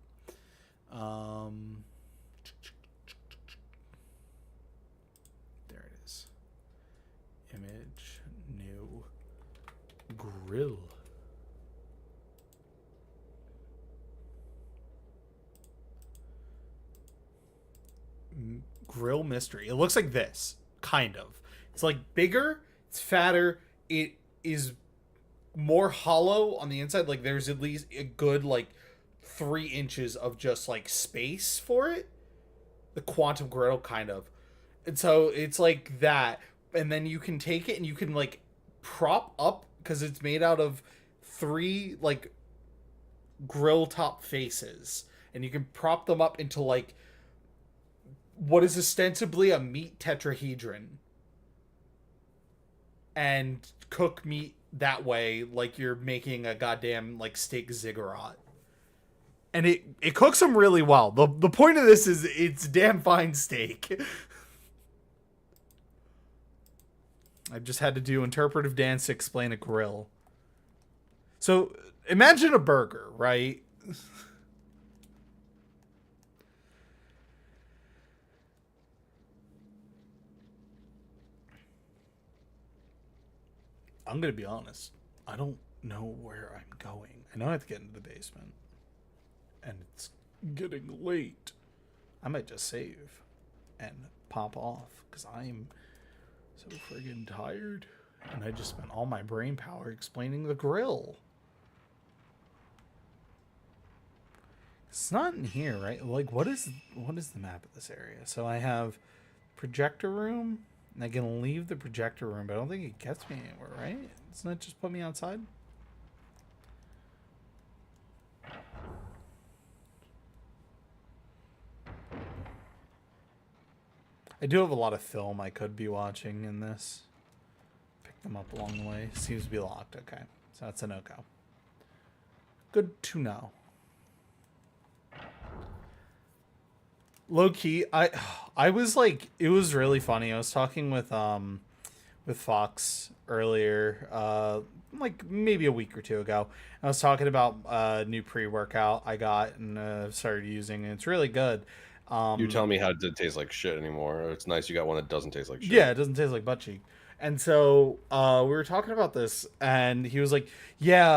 Speaker 1: There it is. Image, new, grill. Grill mystery. It looks like this, kind of. It's like bigger, it's fatter, it is more hollow on the inside. Like there's at least a good like 3 inches of just like space for it. The quantum griddle kind of. And so it's like that. And then you can take it and you can like prop up because it's made out of 3 like grill top faces. And you can prop them up into like what is ostensibly a meat tetrahedron. And cook meat that way like you're making a goddamn like steak ziggurat. And it cooks them really well. The point of this is it's damn fine steak. I've just had to do interpretive dance to explain a grill. So imagine a burger, right? I'm gonna be honest. I don't know where I'm going. I know I have to get into the basement. And it's getting late. I might just save and pop off because I'm so friggin' tired. And I just spent all my brain power explaining the grill. It's not in here, right? Like, what is the map of this area? So I have projector room, and I can leave the projector room, but I don't think it gets me anywhere, right? Doesn't it just put me outside? I do have a lot of film I could be watching in this. Pick them up along the way. Seems to be locked. Okay. So that's a no-go. Good to know. Low key, I was like, it was really funny. I was talking with Fox earlier, like maybe a week or two ago. I was talking about a new pre-workout I got and started using, and it's really good.
Speaker 2: you're telling me how it did taste like shit anymore. It's nice you got one that doesn't taste like shit.
Speaker 1: Yeah, it doesn't taste like butt cheek. And so we were talking about this, and he was like, "Yeah,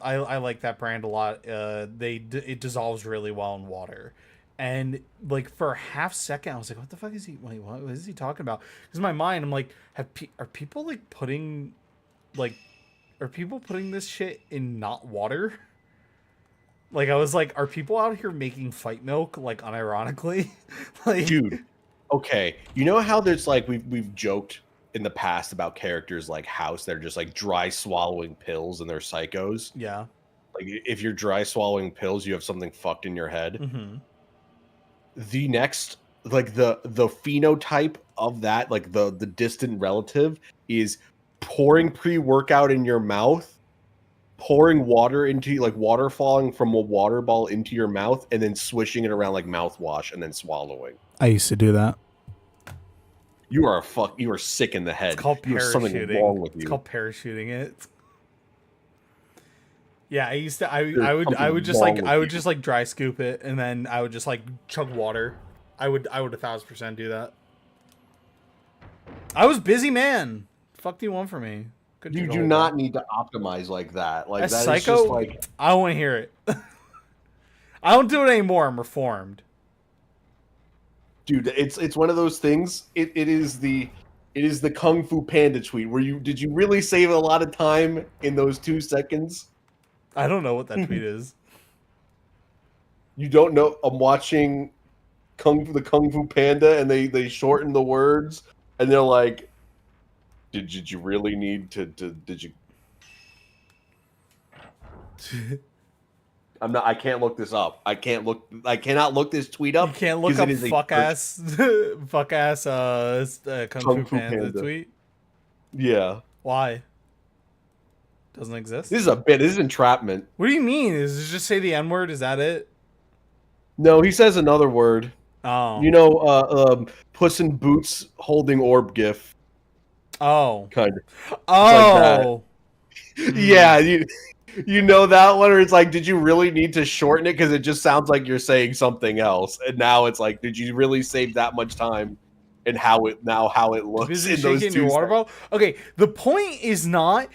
Speaker 1: I like that brand a lot. It dissolves really well in water." And like for a half second, I was like, "What the fuck is he? Wait, what is he talking about?" Because in my mind, I'm like, are people like like, are people putting this shit in not water? Like I was like, are people out here making fight milk like unironically? Like,
Speaker 2: Dude, okay. You know how there's like we've joked in the past about characters like House that are just like dry swallowing pills and they're psychos.
Speaker 1: yeah.
Speaker 2: Like if you're dry swallowing pills, you have something fucked in your head.
Speaker 1: Mm-hmm.
Speaker 2: The next, like the phenotype of that, like the distant relative, is pouring pre-workout in your mouth, pouring water into, like, water falling from a water ball into your mouth, and then swishing it around like mouthwash and then swallowing.
Speaker 1: I used to do that.
Speaker 2: You are sick in the head.
Speaker 1: It's called
Speaker 2: You have something
Speaker 1: parachuting.
Speaker 2: wrong with
Speaker 1: It's
Speaker 2: you.
Speaker 1: called parachuting it. Yeah, I used to.
Speaker 2: There's
Speaker 1: I would
Speaker 2: something
Speaker 1: just
Speaker 2: wrong
Speaker 1: like
Speaker 2: with
Speaker 1: I would
Speaker 2: you.
Speaker 1: just like dry scoop it, and then I would just like chug water. I would 1,000% do that. I was busy, man. Fuck do you want from me? Could
Speaker 2: You
Speaker 1: the
Speaker 2: do
Speaker 1: whole
Speaker 2: not
Speaker 1: day.
Speaker 2: need to optimize like that. Like
Speaker 1: As
Speaker 2: that is
Speaker 1: psycho,
Speaker 2: just like,
Speaker 1: I don't want to hear it. I don't do it anymore. I'm reformed.
Speaker 2: dude, it's one of those things. It is the Kung Fu Panda tweet where did you really save a lot of time in those 2 seconds?
Speaker 1: I don't know what that tweet is.
Speaker 2: You don't know. I'm watching the Kung Fu Panda, and they shorten the words, and they're like, did you really need to did you? I can't look this up. I cannot look this tweet up.
Speaker 1: You can't look
Speaker 2: 'cause
Speaker 1: up
Speaker 2: it is a
Speaker 1: fuck ass Kung Fu Panda tweet.
Speaker 2: Yeah.
Speaker 1: Why? Doesn't exist.
Speaker 2: This is a bit. This is entrapment.
Speaker 1: What do you mean? Is it just say the N word? Is that it?
Speaker 2: No, he says another word.
Speaker 1: Oh.
Speaker 2: You know, Puss in Boots holding orb gif.
Speaker 1: Oh.
Speaker 2: Kind of.
Speaker 1: Oh.
Speaker 2: Yeah, you know that one, or it's like, did you really need to shorten it? Because it just sounds like you're saying something else. And now it's like, did you really save that much time? And how it looks
Speaker 1: Busy
Speaker 2: in those
Speaker 1: shaking
Speaker 2: 2
Speaker 1: your water
Speaker 2: seconds.
Speaker 1: bottle? Okay, the point is not,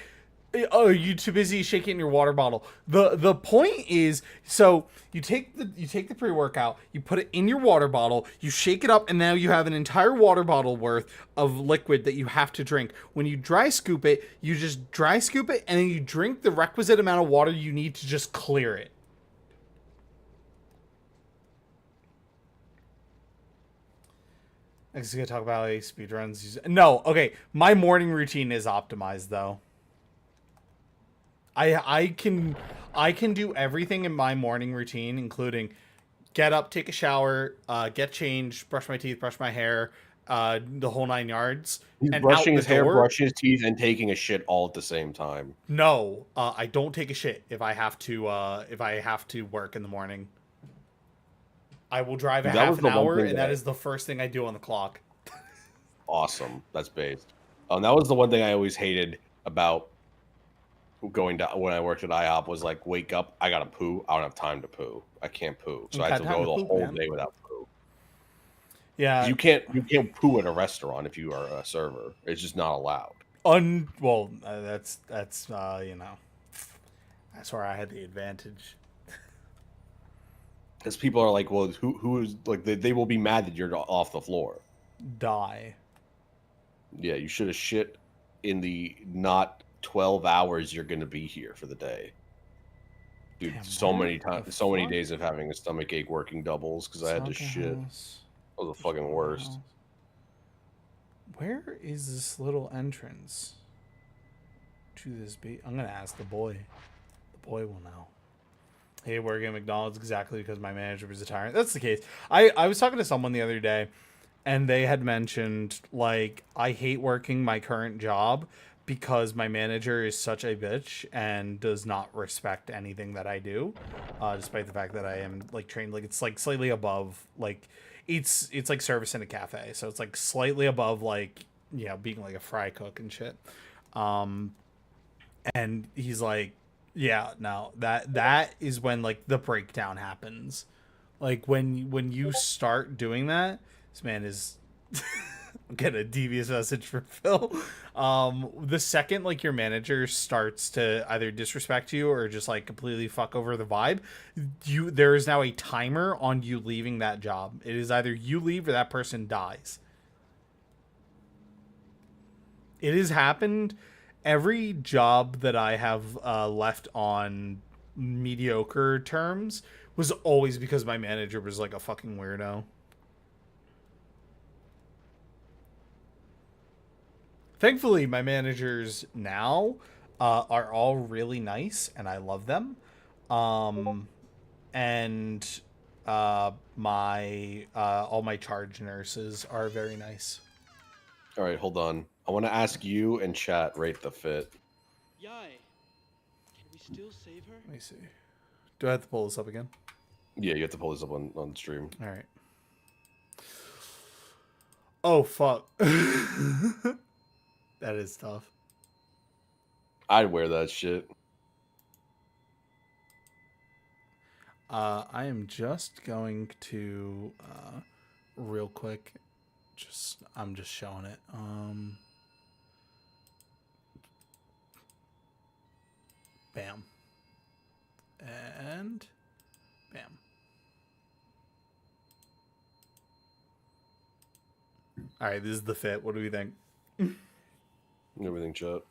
Speaker 1: oh, you too busy shaking your water bottle. The point is, so you take the pre-workout, you put it in your water bottle, you shake it up, and now you have an entire water bottle worth of liquid that you have to drink. When you dry scoop it, you just dry scoop it, and then you drink the requisite amount of water you need to just clear it. Next, we're gonna talk about speedruns. No, okay. My morning routine is optimized though. I can do everything in my morning routine, including get up, take a shower, get changed, brush my teeth, brush my hair, the whole 9 yards.
Speaker 2: He's
Speaker 1: and
Speaker 2: brushing
Speaker 1: out
Speaker 2: his
Speaker 1: the
Speaker 2: hair,
Speaker 1: door.
Speaker 2: brushing his teeth, and taking a shit all at the same time.
Speaker 1: No, I don't take a shit if I have to work in the morning. I will drive a
Speaker 2: That
Speaker 1: half
Speaker 2: was
Speaker 1: an
Speaker 2: the one
Speaker 1: hour,
Speaker 2: thing
Speaker 1: and that
Speaker 2: that-
Speaker 1: is the first thing I do on the clock.
Speaker 2: Awesome. That's based. That was the one thing I always hated about going to when I worked at IHOP was like, wake up, I gotta poo. I don't have time to poo. I can't poo, so
Speaker 1: You
Speaker 2: I had
Speaker 1: got
Speaker 2: to
Speaker 1: time
Speaker 2: go
Speaker 1: to
Speaker 2: the
Speaker 1: poop,
Speaker 2: whole
Speaker 1: man.
Speaker 2: day without poo.
Speaker 1: Yeah.
Speaker 2: You can't poo at a restaurant if you are a server. It's just not allowed.
Speaker 1: Well, that's you know, that's where I had the advantage.
Speaker 2: Because people are like, well, who is like they will be mad that you're off the floor.
Speaker 1: Die.
Speaker 2: Yeah, you should have shit in the not 12 hours you're going to be here for the day. Dude,
Speaker 1: Damn,
Speaker 2: so
Speaker 1: where
Speaker 2: many
Speaker 1: the
Speaker 2: times, so many
Speaker 1: fuck?
Speaker 2: days of having a stomach ache working doubles because I had to shit. That was the fucking worst.
Speaker 1: Where is this little entrance to this beat? I'm gonna ask the boy. The boy will know. Hey, working at McDonald's exactly because my manager was a tyrant. That's the case. I was talking to someone the other day, and they had mentioned, like, I hate working my current job because my manager is such a bitch and does not respect anything that I do, despite the fact that I am, like, trained. Like, it's, like, slightly above, like, it's like service in a cafe. So it's, like, slightly above, like, you know, being, like, a fry cook and shit. And he's like, yeah, no, that is when, like, the breakdown happens. Like, when you start doing that, this man is get a devious message from Phil. The second, like, your manager starts to either disrespect you or just, like, completely fuck over the vibe, there is now a timer on you leaving that job. It is either you leave or that person dies. It has happened every job that I have left on mediocre terms was always because my manager was like a fucking weirdo. Thankfully, my managers now are all really nice, and I love them. Um, and my all my charge nurses are very nice.
Speaker 2: All right, hold on. I want to ask you and chat rate the fit.
Speaker 3: Yai, can we still save her?
Speaker 1: Let me see. Do I have to pull this up again?
Speaker 2: Yeah, you have to pull this up on stream.
Speaker 1: All right. Oh fuck. That is tough.
Speaker 2: I'd wear that shit.
Speaker 1: I am just going to real quick. I'm just showing it. Bam. And bam. All right, this is the fit. What do we think?
Speaker 2: Everything chat.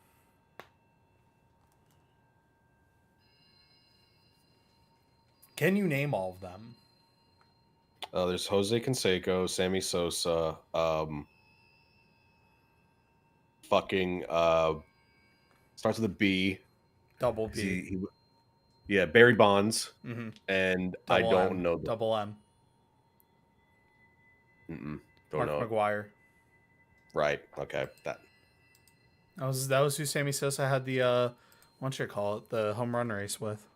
Speaker 1: Can you name all of them?
Speaker 2: There's Jose Canseco, Sammy Sosa, fucking starts with a B.
Speaker 1: Double B.
Speaker 2: Yeah, Barry Bonds,
Speaker 1: Mm-hmm.
Speaker 2: and
Speaker 1: Double
Speaker 2: I don't
Speaker 1: M.
Speaker 2: know.
Speaker 1: Double M.
Speaker 2: Don't
Speaker 1: Mark
Speaker 2: know.
Speaker 1: McGuire.
Speaker 2: Right. Okay. That
Speaker 1: was who Sammy Sosa had the what should I call it? The home run race with.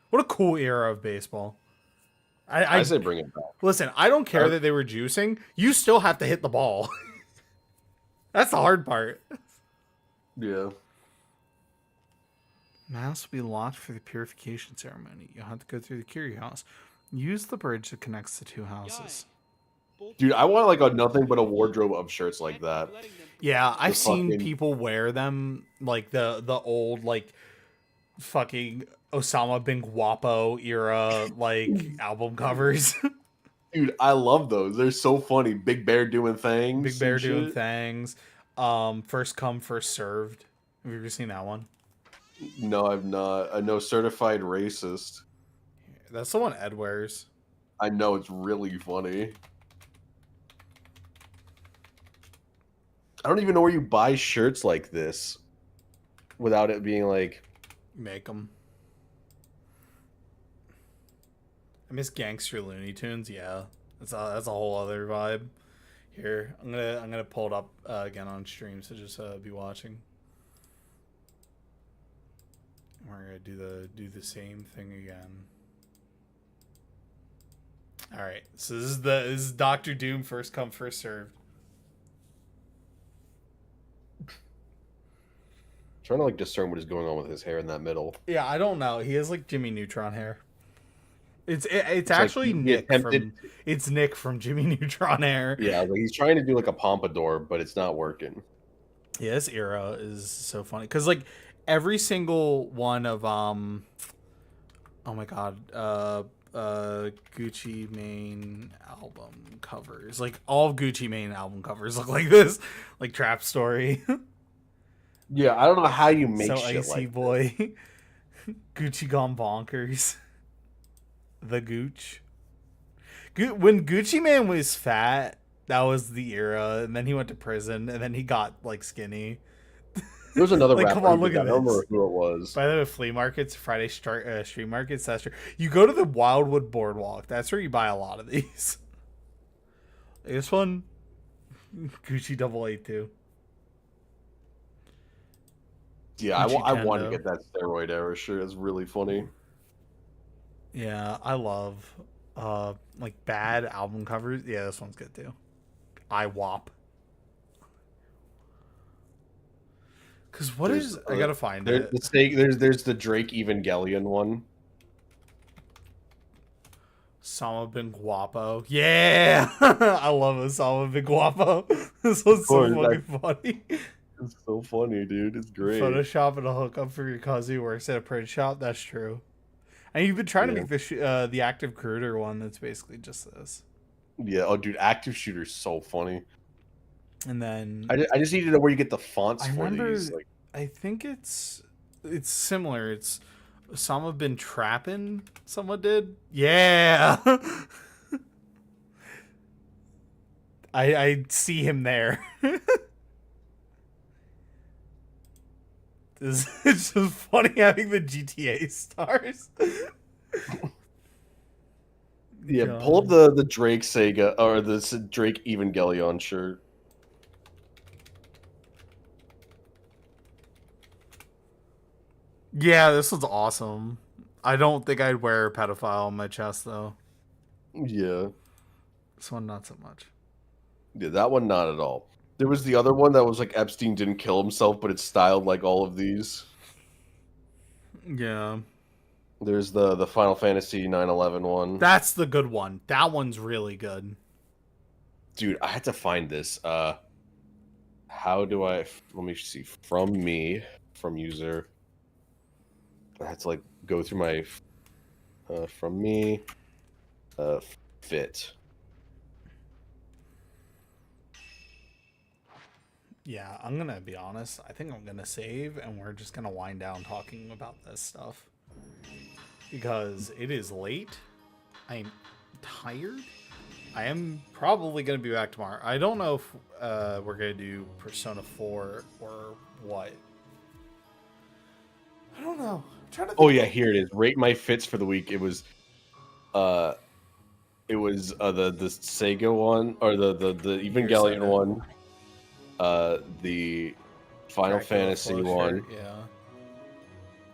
Speaker 1: What a cool era of baseball.
Speaker 2: I say bring it back.
Speaker 1: Listen, I don't care that they were juicing. You still have to hit the ball. That's the hard part.
Speaker 2: Yeah.
Speaker 1: Mass will be locked for the purification ceremony. You'll have to go through the curie house. Use the bridge that connects the two houses.
Speaker 2: Dude, I want like a nothing but a wardrobe of shirts like that.
Speaker 1: Yeah, I've seen
Speaker 2: fucking
Speaker 1: people wear them, like the old like fucking Osama bin Guapo era like album covers.
Speaker 2: Dude, I love those. They're so funny. Big Bear doing things.
Speaker 1: Big Bear
Speaker 2: and
Speaker 1: doing
Speaker 2: shit.
Speaker 1: things. First come, first served. Have you ever seen that one?
Speaker 2: No, I've not. I know Certified Racist.
Speaker 1: That's the one Ed wears.
Speaker 2: I know, it's really funny. I don't even know where you buy shirts like this without it being like...
Speaker 1: Make them. I miss Gangster Looney Tunes. Yeah, that's a whole other vibe. Here, I'm gonna pull it up again on stream, so just be watching. We're gonna do the same thing again. All right, so this is Doctor Doom first come first served.
Speaker 2: Trying to like discern what is going on with his hair in that middle.
Speaker 1: Yeah, I don't know. He has like Jimmy Neutron hair. It's actually
Speaker 2: like
Speaker 1: it's Nick from Jimmy Neutron hair.
Speaker 2: Yeah, like he's trying to do like a pompadour, but it's not working.
Speaker 1: Yeah, this era is so funny because like every single one of oh my god, Gucci Mane album covers, like all of Gucci Mane album covers look like this, like Trap Story.
Speaker 2: Yeah, I don't know how you make
Speaker 1: so
Speaker 2: shit
Speaker 1: Icy
Speaker 2: like
Speaker 1: Boy, Gucci Gone Bonkers, the Gooch. When Gucci Mane was fat, that was the era, and then he went to prison, and then he got like skinny.
Speaker 2: There was another
Speaker 1: like,
Speaker 2: rapper.
Speaker 1: come on, look at
Speaker 2: I
Speaker 1: this.
Speaker 2: don't remember who it was.
Speaker 1: By the way, flea markets, Friday street markets, that's true. You go to the Wildwood Boardwalk. That's where you buy a lot of these. This one, Gucci 882.
Speaker 2: Yeah,
Speaker 1: Gucci
Speaker 2: I want to
Speaker 1: Kendo.
Speaker 2: get that steroid era shirt. It's really funny.
Speaker 1: Yeah, I love like bad album covers. Yeah, this one's good too. IWAP. Because I gotta find it.
Speaker 2: There's the Drake Evangelion one.
Speaker 1: Osama bin Guapo. Yeah! I love Osama bin Guapo. This one's so fucking funny.
Speaker 2: It's so funny, dude. It's great.
Speaker 1: Photoshop and a hookup for your cousin who works at a print shop. That's true. And you've been trying to make the active recruiter one that's basically just this.
Speaker 2: Yeah. Oh, dude, active shooter's so funny.
Speaker 1: And then
Speaker 2: I just need to know where you get the fonts for
Speaker 1: remember,
Speaker 2: these. Like,
Speaker 1: I think it's similar. It's Osama bin trapping? Someone did? Yeah. I see him there. It's just funny having the GTA stars.
Speaker 2: Yeah,
Speaker 1: God.
Speaker 2: pull up the Drake Sega or the Drake Evangelion shirt.
Speaker 1: Yeah, this one's awesome. I don't think I'd wear a pedophile on my chest though.
Speaker 2: Yeah.
Speaker 1: This one not so much.
Speaker 2: Yeah, that one not at all. There was the other one that was like Epstein didn't kill himself, but it's styled like all of these.
Speaker 1: Yeah.
Speaker 2: There's the Final Fantasy 9/11 one.
Speaker 1: That's the good one. That one's really good.
Speaker 2: Dude, I had to find this. How do I? Let me see. From user. I had to like go through my from me, fit.
Speaker 1: Yeah, I'm gonna be honest. I think I'm gonna save, and we're just gonna wind down talking about this stuff because it is late. I'm tired. I am probably gonna be back tomorrow. I don't know if we're gonna do Persona 4 or what. I don't know. I'm trying to think.
Speaker 2: Oh yeah, here it is. Rate my fits for the week. It was the Sega one or the Evangelion one. The Final Fantasy one.
Speaker 1: Yeah.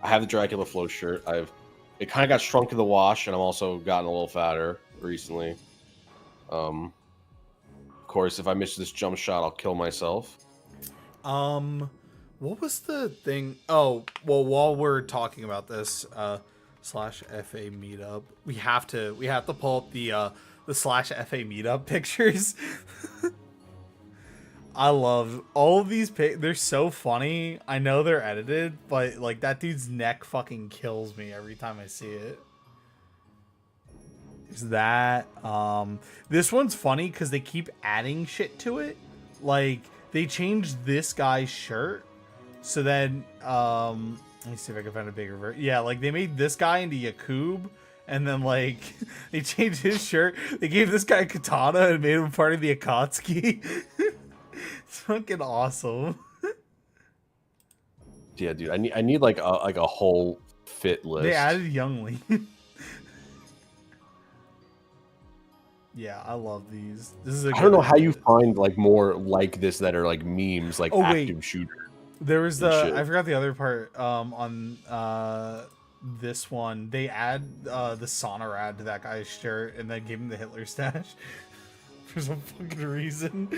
Speaker 2: I have the Dracula Flow shirt. It kind of got shrunk in the wash, and I'm also gotten a little fatter recently. Of course, if I miss this jump shot, I'll kill myself.
Speaker 1: What was the thing? Oh, well, while we're talking about this, /FA meetup, we have to pull up the /FA meetup pictures. I love all of these they're so funny. I know they're edited, but like that dude's neck fucking kills me every time I see it. Is that this one's funny because they keep adding shit to it. Like they changed this guy's shirt, so then let me see if I can find a bigger version. Yeah, like they made this guy into Yakub, and then like they changed his shirt. They gave this guy a katana and made him part of the Akatsuki. It's fucking awesome.
Speaker 2: Yeah, dude, I need like a whole fit list.
Speaker 1: They added Youngly. Yeah, I love these. This is.
Speaker 2: I don't know how you find like more like this that are like memes, like active shooter.
Speaker 1: There was I forgot the other part. On this one, they add the Sonorad to that guy's shirt, and then gave him the Hitler stash for some fucking reason.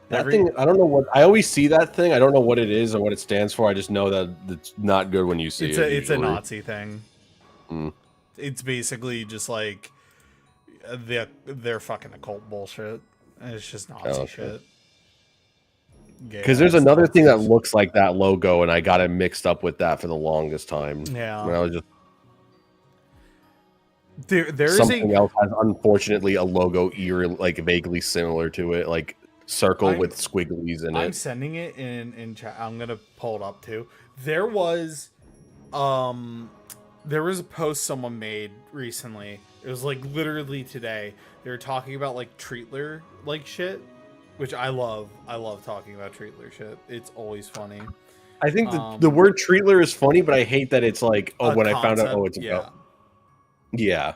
Speaker 2: That thing, I don't know what. I always see that thing. I don't know what it is or what it stands for. I just know that it's not good when you see it.
Speaker 1: It's a Nazi thing.
Speaker 2: Mm.
Speaker 1: It's basically just like they're fucking occult bullshit. It's just Nazi shit.
Speaker 2: Because there's another thing that looks like that logo, and I got it mixed up with that for the longest time.
Speaker 1: Yeah.
Speaker 2: When I was just
Speaker 1: there's
Speaker 2: something else has unfortunately a logo like vaguely similar to it, like circle with squigglies in it.
Speaker 1: I'm sending it in chat. I'm gonna pull it up too. There was a post someone made recently. It was like literally today. They were talking about like Treatler like shit, which I love. I love talking about Treatler shit. It's always funny.
Speaker 2: I think the word Treatler is funny, but I hate that it's like, when I found out, it's about. Yeah.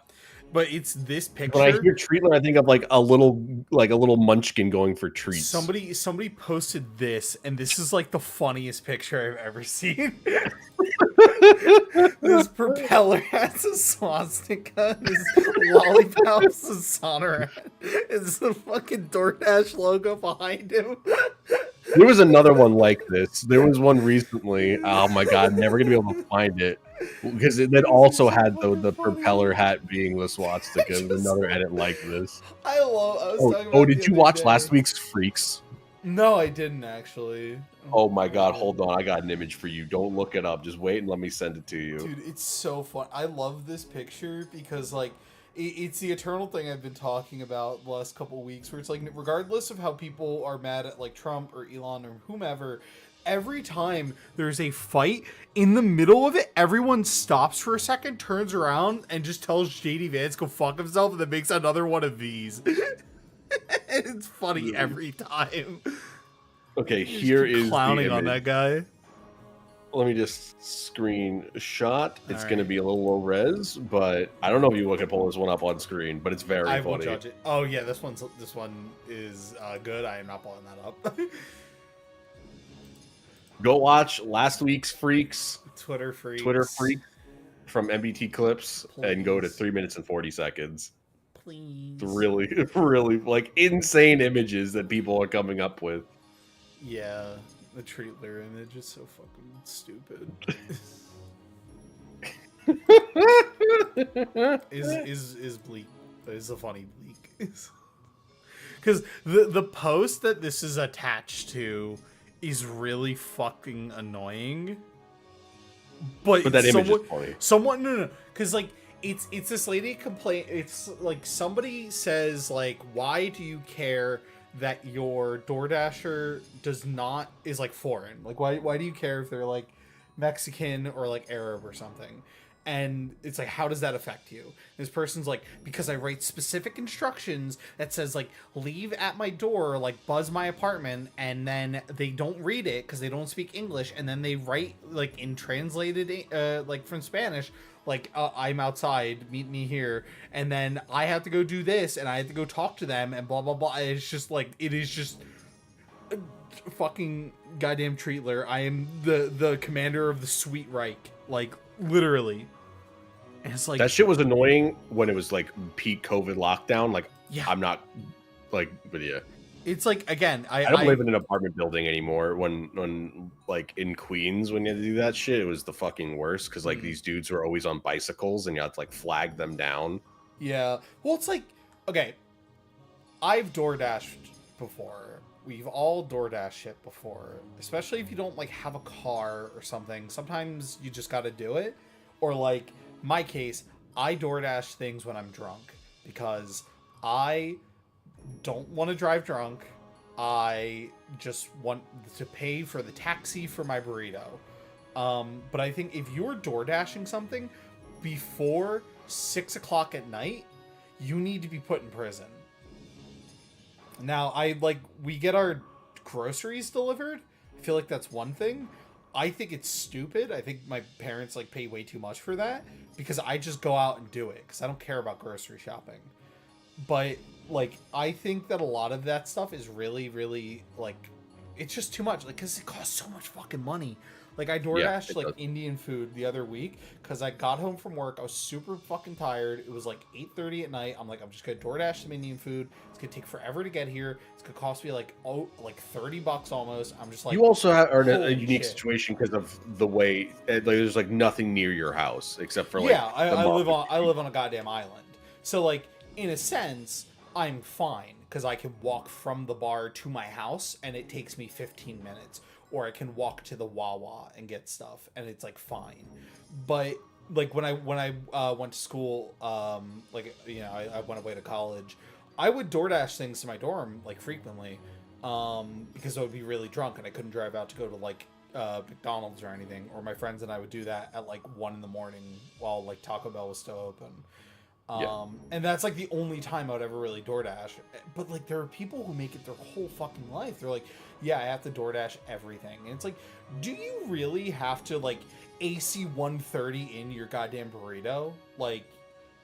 Speaker 1: But it's this picture.
Speaker 2: When I hear Treatler, I think of like a little munchkin going for treats.
Speaker 1: Somebody posted this, and this is like the funniest picture I've ever seen. This propeller has a swastika, and his lollipop's a Sonorad. It's the fucking DoorDash logo behind him.
Speaker 2: There was another one like this. There was one recently. Oh my god, never gonna be able to find it because it also had the propeller hat being the swastika. There's another edit like this. Did you watch last week's Freaks?
Speaker 1: No, I didn't actually.
Speaker 2: Oh my god, hold on. I got an image for you. Don't look it up. Just wait and let me send it to you.
Speaker 1: Dude, it's so fun. I love this picture because, like, it's the eternal thing I've been talking about the last couple of weeks where it's like, regardless of how people are mad at, like, Trump or Elon or whomever, every time there's a fight, in the middle of it, everyone stops for a second, turns around, and just tells JD Vance go fuck himself, and then makes another one of these. It's funny every time.
Speaker 2: Okay, here is
Speaker 1: clowning
Speaker 2: the
Speaker 1: on that guy.
Speaker 2: Let me just screenshot. It's
Speaker 1: All
Speaker 2: going to
Speaker 1: right.
Speaker 2: be a little low res, but I don't know if you can pull this one up on screen, but it's very
Speaker 1: I
Speaker 2: funny.
Speaker 1: will judge it. Oh yeah, this one is good. I am not pulling that up.
Speaker 2: Go watch last week's Freaks,
Speaker 1: Twitter Freaks.
Speaker 2: From MBT Clips, and go to
Speaker 1: Please.
Speaker 2: 3 minutes and 40 seconds.
Speaker 1: Please.
Speaker 2: It's really, really like insane images that people are coming up with.
Speaker 1: Yeah, the Treatler image is so fucking stupid. is bleak. Is a funny bleak. Because the post that this is attached to is really fucking annoying. But
Speaker 2: that image is funny.
Speaker 1: Someone no, because like it's this lady complain. It's like somebody says like, why do you care that your DoorDasher is like foreign? Like why do you care if they're like Mexican or like Arab or something? And it's like, how does that affect you? This person's like, because I write specific instructions that says like, leave at my door, like buzz my apartment, and then they don't read it because they don't speak English, and then they write like in translated like from Spanish, like I'm outside, meet me here, and then I have to go do this, and I have to go talk to them, and blah blah blah. It's just like, it is just fucking goddamn Treatler. I am the commander of the Sweet Reich, like literally. And it's like,
Speaker 2: that shit was annoying when it was like peak COVID lockdown. Like,
Speaker 1: yeah,
Speaker 2: I'm not like with you.
Speaker 1: It's like, again,
Speaker 2: I don't live in an apartment building anymore. When like in Queens, when you had to do that shit, it was the fucking worst because like these dudes were always on bicycles and you had to like flag them down.
Speaker 1: Yeah, well, it's like, okay, I've DoorDashed before. We've all DoorDash shit before, especially if you don't like have a car or something. Sometimes you just got to do it, or like my case, I DoorDash things when I'm drunk because I don't want to drive drunk. I just want to pay for the taxi for my burrito. But I think if you're DoorDashing something before 6 o'clock at night, you need to be put in prison. Now, we get our groceries delivered. I feel like that's one thing. I think it's stupid. I think my parents like pay way too much for that because I just go out and do it because I don't care about grocery shopping. But like, I think that a lot of that stuff is really, really like, it's just too much. Like, because it costs so much fucking money. Like, I DoorDashed like Indian food the other week because I got home from work. I was super fucking tired. It was like 8:30 at night. I'm like, I'm just gonna DoorDash some Indian food. It's gonna take forever to get here. It's gonna cost me like $30 almost. I'm just like,
Speaker 2: you also are in a unique
Speaker 1: shit.
Speaker 2: situation because of the way like, there's like nothing near your house except for like
Speaker 1: I live on a goddamn island. So like, in a sense, I'm fine because I can walk from the bar to my house and it takes me 15 minutes. Or I can walk to the Wawa and get stuff, and it's like fine. But like when I went to school, like, you know, I went away to college, I would DoorDash things to my dorm like frequently, because I would be really drunk and I couldn't drive out to go to like McDonald's or anything. Or my friends and I would do that at like 1 a.m. while like Taco Bell was still open. And that's like the only time I would ever really DoorDash. But like, there are people who make it their whole fucking life. They're like, yeah, I have to DoorDash everything. And it's like, do you really have to like AC 130 in your goddamn burrito? Like,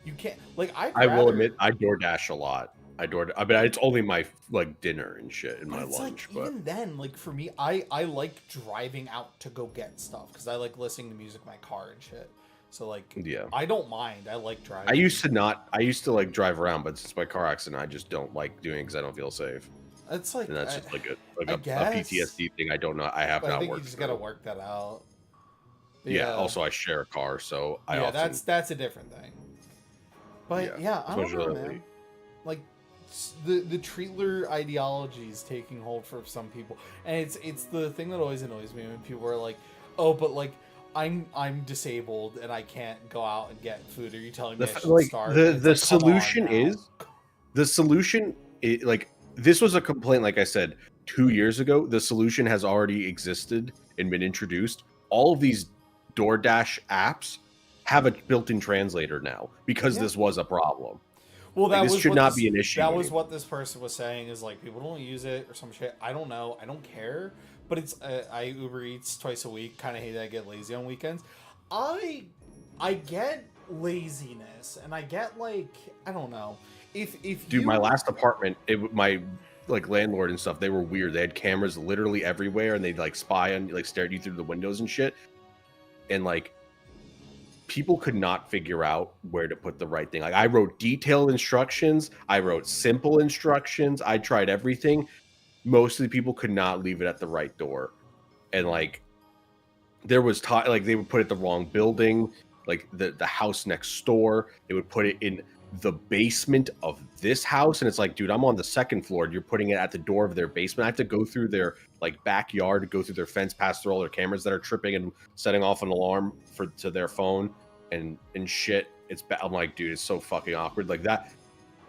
Speaker 1: you can't. Like, I
Speaker 2: will admit, I DoorDash a lot. I mean, it's only my like dinner and shit in my lunch.
Speaker 1: Like,
Speaker 2: but
Speaker 1: even then, like for me, I like driving out to go get stuff because I like listening to music in my car and shit. So like,
Speaker 2: yeah,
Speaker 1: I don't mind. I like driving.
Speaker 2: I used to like drive around, but since my car accident, I just don't like doing it because I don't feel safe.
Speaker 1: It's like,
Speaker 2: and that's just like a
Speaker 1: guess,
Speaker 2: PTSD thing. I don't know. I have
Speaker 1: I
Speaker 2: not
Speaker 1: think
Speaker 2: worked.
Speaker 1: You just gotta work that out.
Speaker 2: Yeah. Also, I share a car, so
Speaker 1: that's a different thing. But yeah, I don't know, man. Like, the Treatler ideology is taking hold for some people, and it's the thing that always annoys me when people are like, oh, but like, I'm disabled and I can't go out and get food. Are you telling me I should starve?
Speaker 2: The solution is like, this was a complaint, like I said, 2 years ago, the solution has already existed and been introduced. All of these DoorDash apps have a built-in translator now because this was a problem.
Speaker 1: Well,
Speaker 2: like, this should not be an issue.
Speaker 1: That was what this person was saying, is like, people don't use it or some shit. I don't know. I don't care. But it's I Uber Eats twice a week. Kind of hate that I get lazy on weekends. I get laziness, and I get, like, I don't know. If
Speaker 2: my last apartment, my like landlord and stuff, they were weird. They had cameras literally everywhere, and they'd like spy on, like, stare at you through the windows and shit. And like, people could not figure out where to put the right thing. Like, I wrote detailed instructions, I wrote simple instructions, I tried everything. Most of the people could not leave it at the right door. And like, there was like, they would put it the wrong building, like the house next door. They would put it in the basement of this house, and it's like, dude, I'm on the second floor. You're putting it at the door of their basement. I have to go through their like backyard, go through their fence, pass through all their cameras that are tripping and setting off an alarm to their phone and shit. I'm like, dude, it's so fucking awkward. Like that,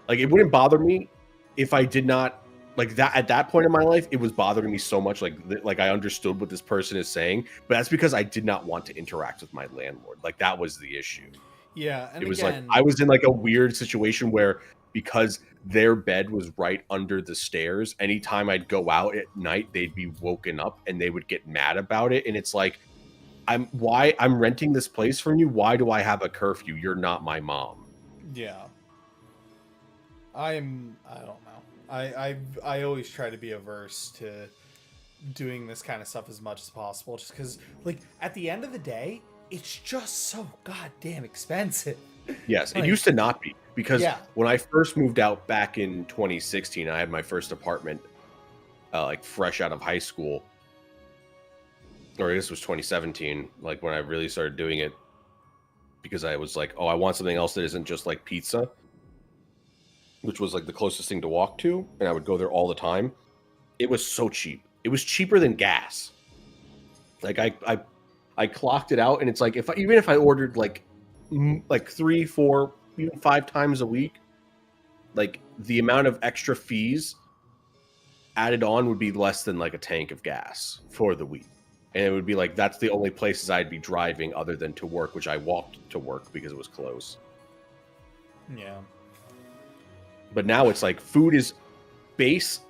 Speaker 2: like, it wouldn't bother me if I did not like that at that point in my life. It was bothering me so much, like I understood what this person is saying, but that's because I did not want to interact with my landlord. Like, that was the issue.
Speaker 1: Yeah, and
Speaker 2: it was
Speaker 1: again,
Speaker 2: like I was in like a weird situation where, because their bed was right under the stairs, anytime I'd go out at night, they'd be woken up and they would get mad about it. And it's like, I'm renting this place from you. Why do I have a curfew? You're not my mom.
Speaker 1: Yeah. I don't know. I always try to be averse to doing this kind of stuff as much as possible, just because, like, at the end of the day, it's just so goddamn expensive.
Speaker 2: Yes,
Speaker 1: like,
Speaker 2: it used to not be, because when I first moved out back in 2016, I had my first apartment, like fresh out of high school, or this was 2017, like when I really started doing it, because I was like, oh, I want something else that isn't just like pizza, which was like the closest thing to walk to, and I would go there all the time. It was so cheap. It was cheaper than gas. Like, I clocked it out, and it's like, even if I ordered like 3, 4, even 5 times a week, like, the amount of extra fees added on would be less than like a tank of gas for the week. And it would be like, that's the only places I'd be driving other than to work, which I walked to work because it was close.
Speaker 1: Yeah.
Speaker 2: But now it's like, food is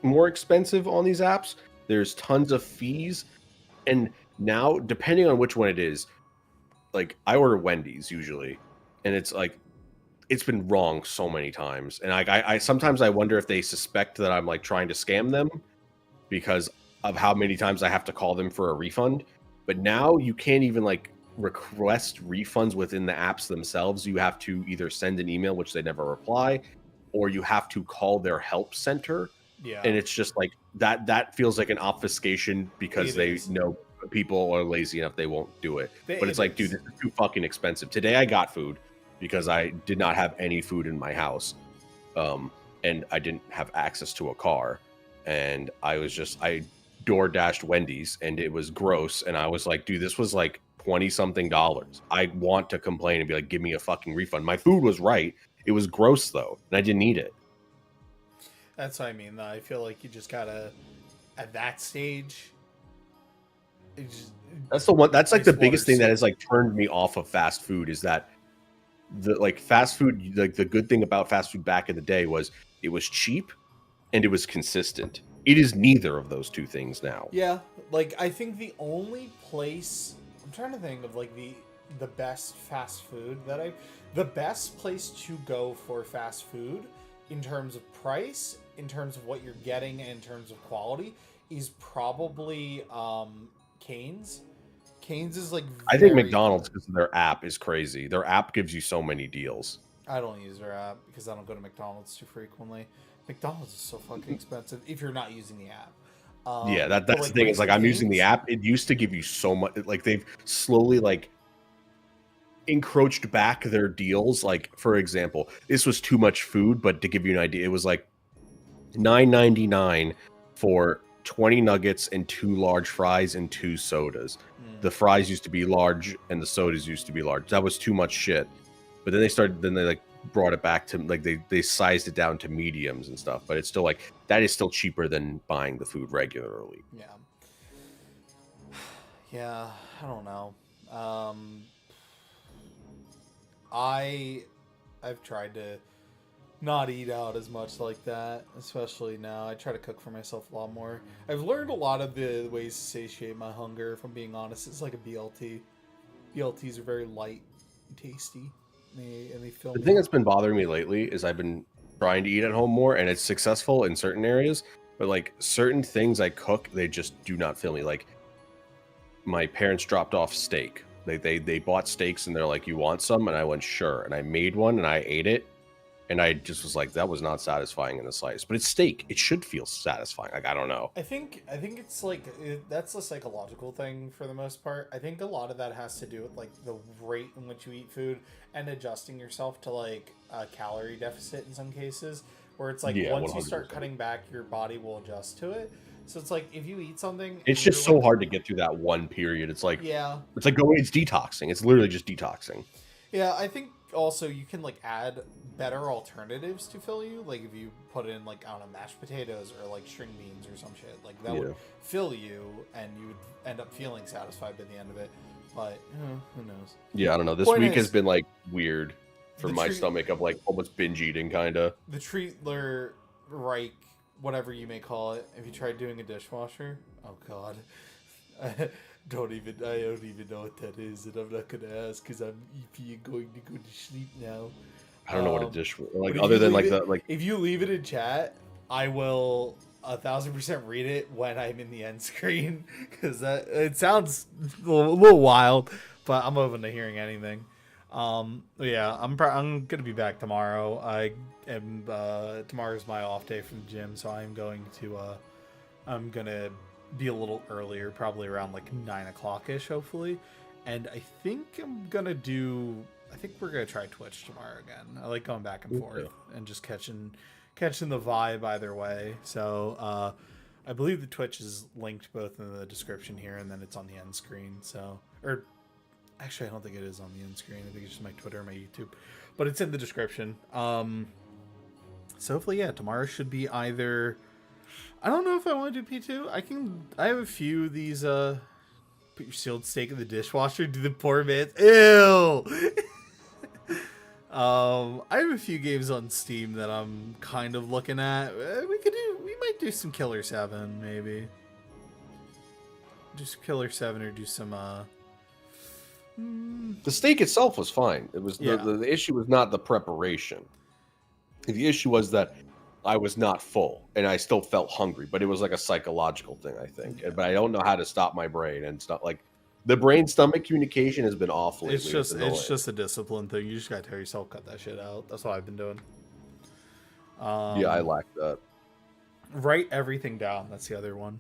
Speaker 2: more expensive on these apps. There's tons of fees. And now, depending on which one it is, like, I order Wendy's usually, and it's like, it's been wrong so many times. And I sometimes I wonder if they suspect that I'm like trying to scam them because of how many times I have to call them for a refund. But now you can't even like request refunds within the apps themselves. You have to either send an email, which they never reply, or you have to call their help center.
Speaker 1: Yeah.
Speaker 2: And it's just like that feels like an obfuscation because they know people are lazy enough, they won't do it. But it's like, dude, this is too fucking expensive. Today I got food because I did not have any food in my house. And I didn't have access to a car. And I door dashed Wendy's, and it was gross. And I was like, dude, this was like $20-something. I want to complain and be like, give me a fucking refund. My food was right. It was gross though, and I didn't eat it.
Speaker 1: That's what I mean. I feel like you just gotta, at that stage,
Speaker 2: that's the one. That's like the biggest thing that has like turned me off of fast food, is that the like fast food. Like, the good thing about fast food back in the day was it was cheap and it was consistent. It is neither of those two things now.
Speaker 1: Yeah, like, I think the only place, I'm trying to think of like the best fast food the best place to go for fast food in terms of price, in terms of what you're getting, and in terms of quality, is probably Cane's. Cane's is like
Speaker 2: I think McDonald's, because their app is crazy. Their app gives you so many deals.
Speaker 1: I don't use their app because I don't go to McDonald's too frequently. McDonald's is so fucking expensive if you're not using the app.
Speaker 2: Yeah, that's like, the thing. Is like, I'm using the app. It used to give you so much. Like, they've slowly like encroached back their deals. Like, for example, this was too much food, but to give you an idea, it was like $9.99 for 20 nuggets and 2 large fries and 2 sodas. The fries used to be large and the sodas used to be large. That was too much shit. But then they brought it back to like they sized it down to mediums and stuff, but it's still like that is still cheaper than buying the food regularly.
Speaker 1: Yeah. Yeah, I don't know. I've tried to not eat out as much like that, especially now. I try to cook for myself a lot more. I've learned a lot of the ways to satiate my hunger, if I'm being honest. It's like a BLT. BLTs are very light and tasty. And they fill
Speaker 2: The
Speaker 1: me
Speaker 2: thing
Speaker 1: up.
Speaker 2: that's been bothering me lately is I've been trying to eat at home more, and it's successful in certain areas, but like certain things I cook, they just do not fill me. Like my parents dropped off steak. They bought steaks and they're like, "You want some?" And I went, "Sure." And I made one and I ate it, and I just was like, that was not satisfying in the slightest. But it's steak; it should feel satisfying. Like I don't know.
Speaker 1: I think it's like that's a psychological thing for the most part. I think a lot of that has to do with like the rate in which you eat food and adjusting yourself to like a calorie deficit in some cases, where it's like once you start
Speaker 2: 100%.
Speaker 1: cutting back, your body will adjust to it. So it's like if you eat something,
Speaker 2: It's
Speaker 1: and
Speaker 2: just
Speaker 1: you're
Speaker 2: so
Speaker 1: like,
Speaker 2: hard to get through that one period. It's like
Speaker 1: yeah,
Speaker 2: it's like going. It's detoxing. It's literally just detoxing.
Speaker 1: yeah. I think also you can like add better alternatives to fill you. Like if you put in like I don't know mashed potatoes or like string beans or some shit, like that would fill you, and you would end up feeling satisfied by the end of it. But who knows?
Speaker 2: Yeah, I don't know. This
Speaker 1: Point
Speaker 2: week
Speaker 1: is,
Speaker 2: has been like weird for
Speaker 1: the
Speaker 2: my
Speaker 1: treat-
Speaker 2: stomach of like almost binge eating kind of.
Speaker 1: The Treatler Reich, whatever you may call it. Have you tried doing a dishwasher? Oh God, I don't even know what that is, and I'm not gonna ask because I'm EP and going to go to sleep now.
Speaker 2: I don't know what a dish like
Speaker 1: but if
Speaker 2: other
Speaker 1: you
Speaker 2: than like
Speaker 1: leave
Speaker 2: the like
Speaker 1: if you leave it in chat, I will 1,000% read it when I'm in the end screen because that it sounds a little wild, but I'm open to hearing anything. Yeah, I'm gonna be back tomorrow. I am tomorrow's my off day from the gym, so I'm gonna be a little earlier, probably around like 9 o'clock ish, hopefully. And I think we're gonna try Twitch tomorrow again. I like going back and forth and just catching the vibe either way. So I believe the Twitch is linked both in the description here and then it's on the end screen. So actually I don't think it is on the end screen. I think it's just my Twitter and my YouTube. But it's in the description. So hopefully, yeah, tomorrow should be either I don't know if I want to do P2. I have a few of these put your sealed steak in the dishwasher, do the poor man. Ew. I have a few games on Steam that I'm kind of looking at. We might do some Killer 7, maybe. Do some Killer 7 or do some
Speaker 2: the steak itself was fine. It was the issue was not the preparation. The issue was that I was not full and I still felt hungry, but it was like a psychological thing, I think.
Speaker 1: Yeah.
Speaker 2: But I don't know how to stop my brain and stuff like the brain stomach communication has been off lately.
Speaker 1: It's just a discipline thing. You just gotta tell yourself cut that shit out. That's what I've been doing.
Speaker 2: Yeah, I lack that.
Speaker 1: Write everything down. That's the other one.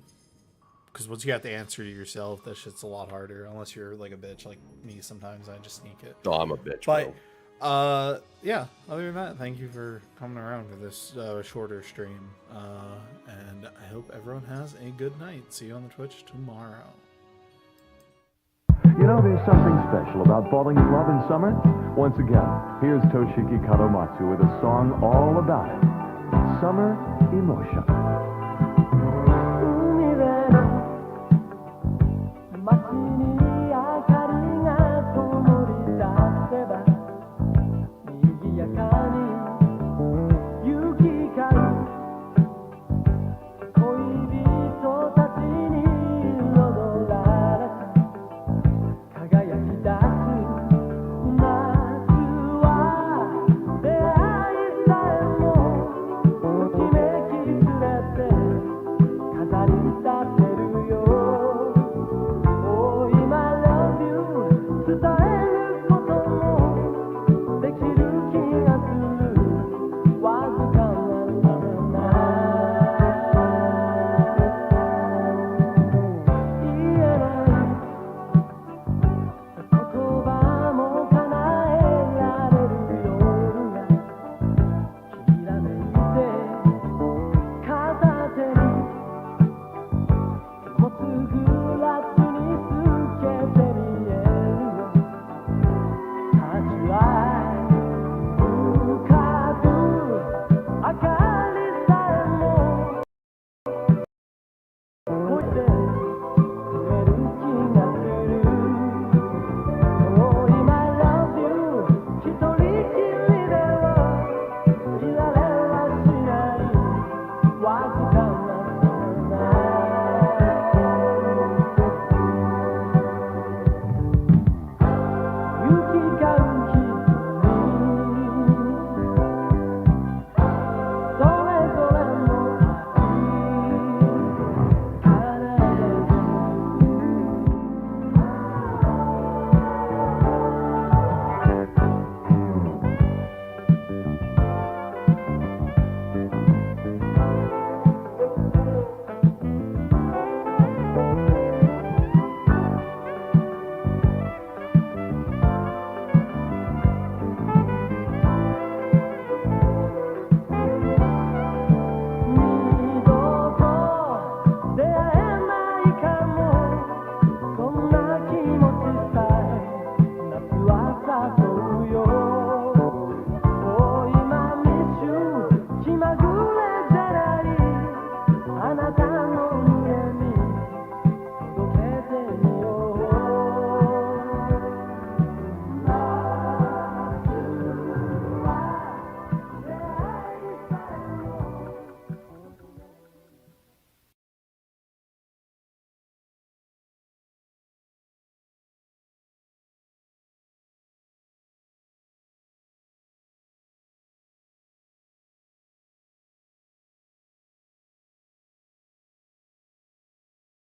Speaker 1: Because once you have to answer to yourself, that shit's a lot harder. Unless you're like a bitch like me. Sometimes I just sneak it.
Speaker 2: No, I'm a bitch.
Speaker 1: But
Speaker 2: bro.
Speaker 1: yeah. Other than that, thank you for coming around for this shorter stream. And I hope everyone has a good night. See you on the Twitch tomorrow.
Speaker 4: You know, there's something special about falling in love in summer. Once again, here's Toshiki Kadomatsu with a song all about it. Summer Emotion.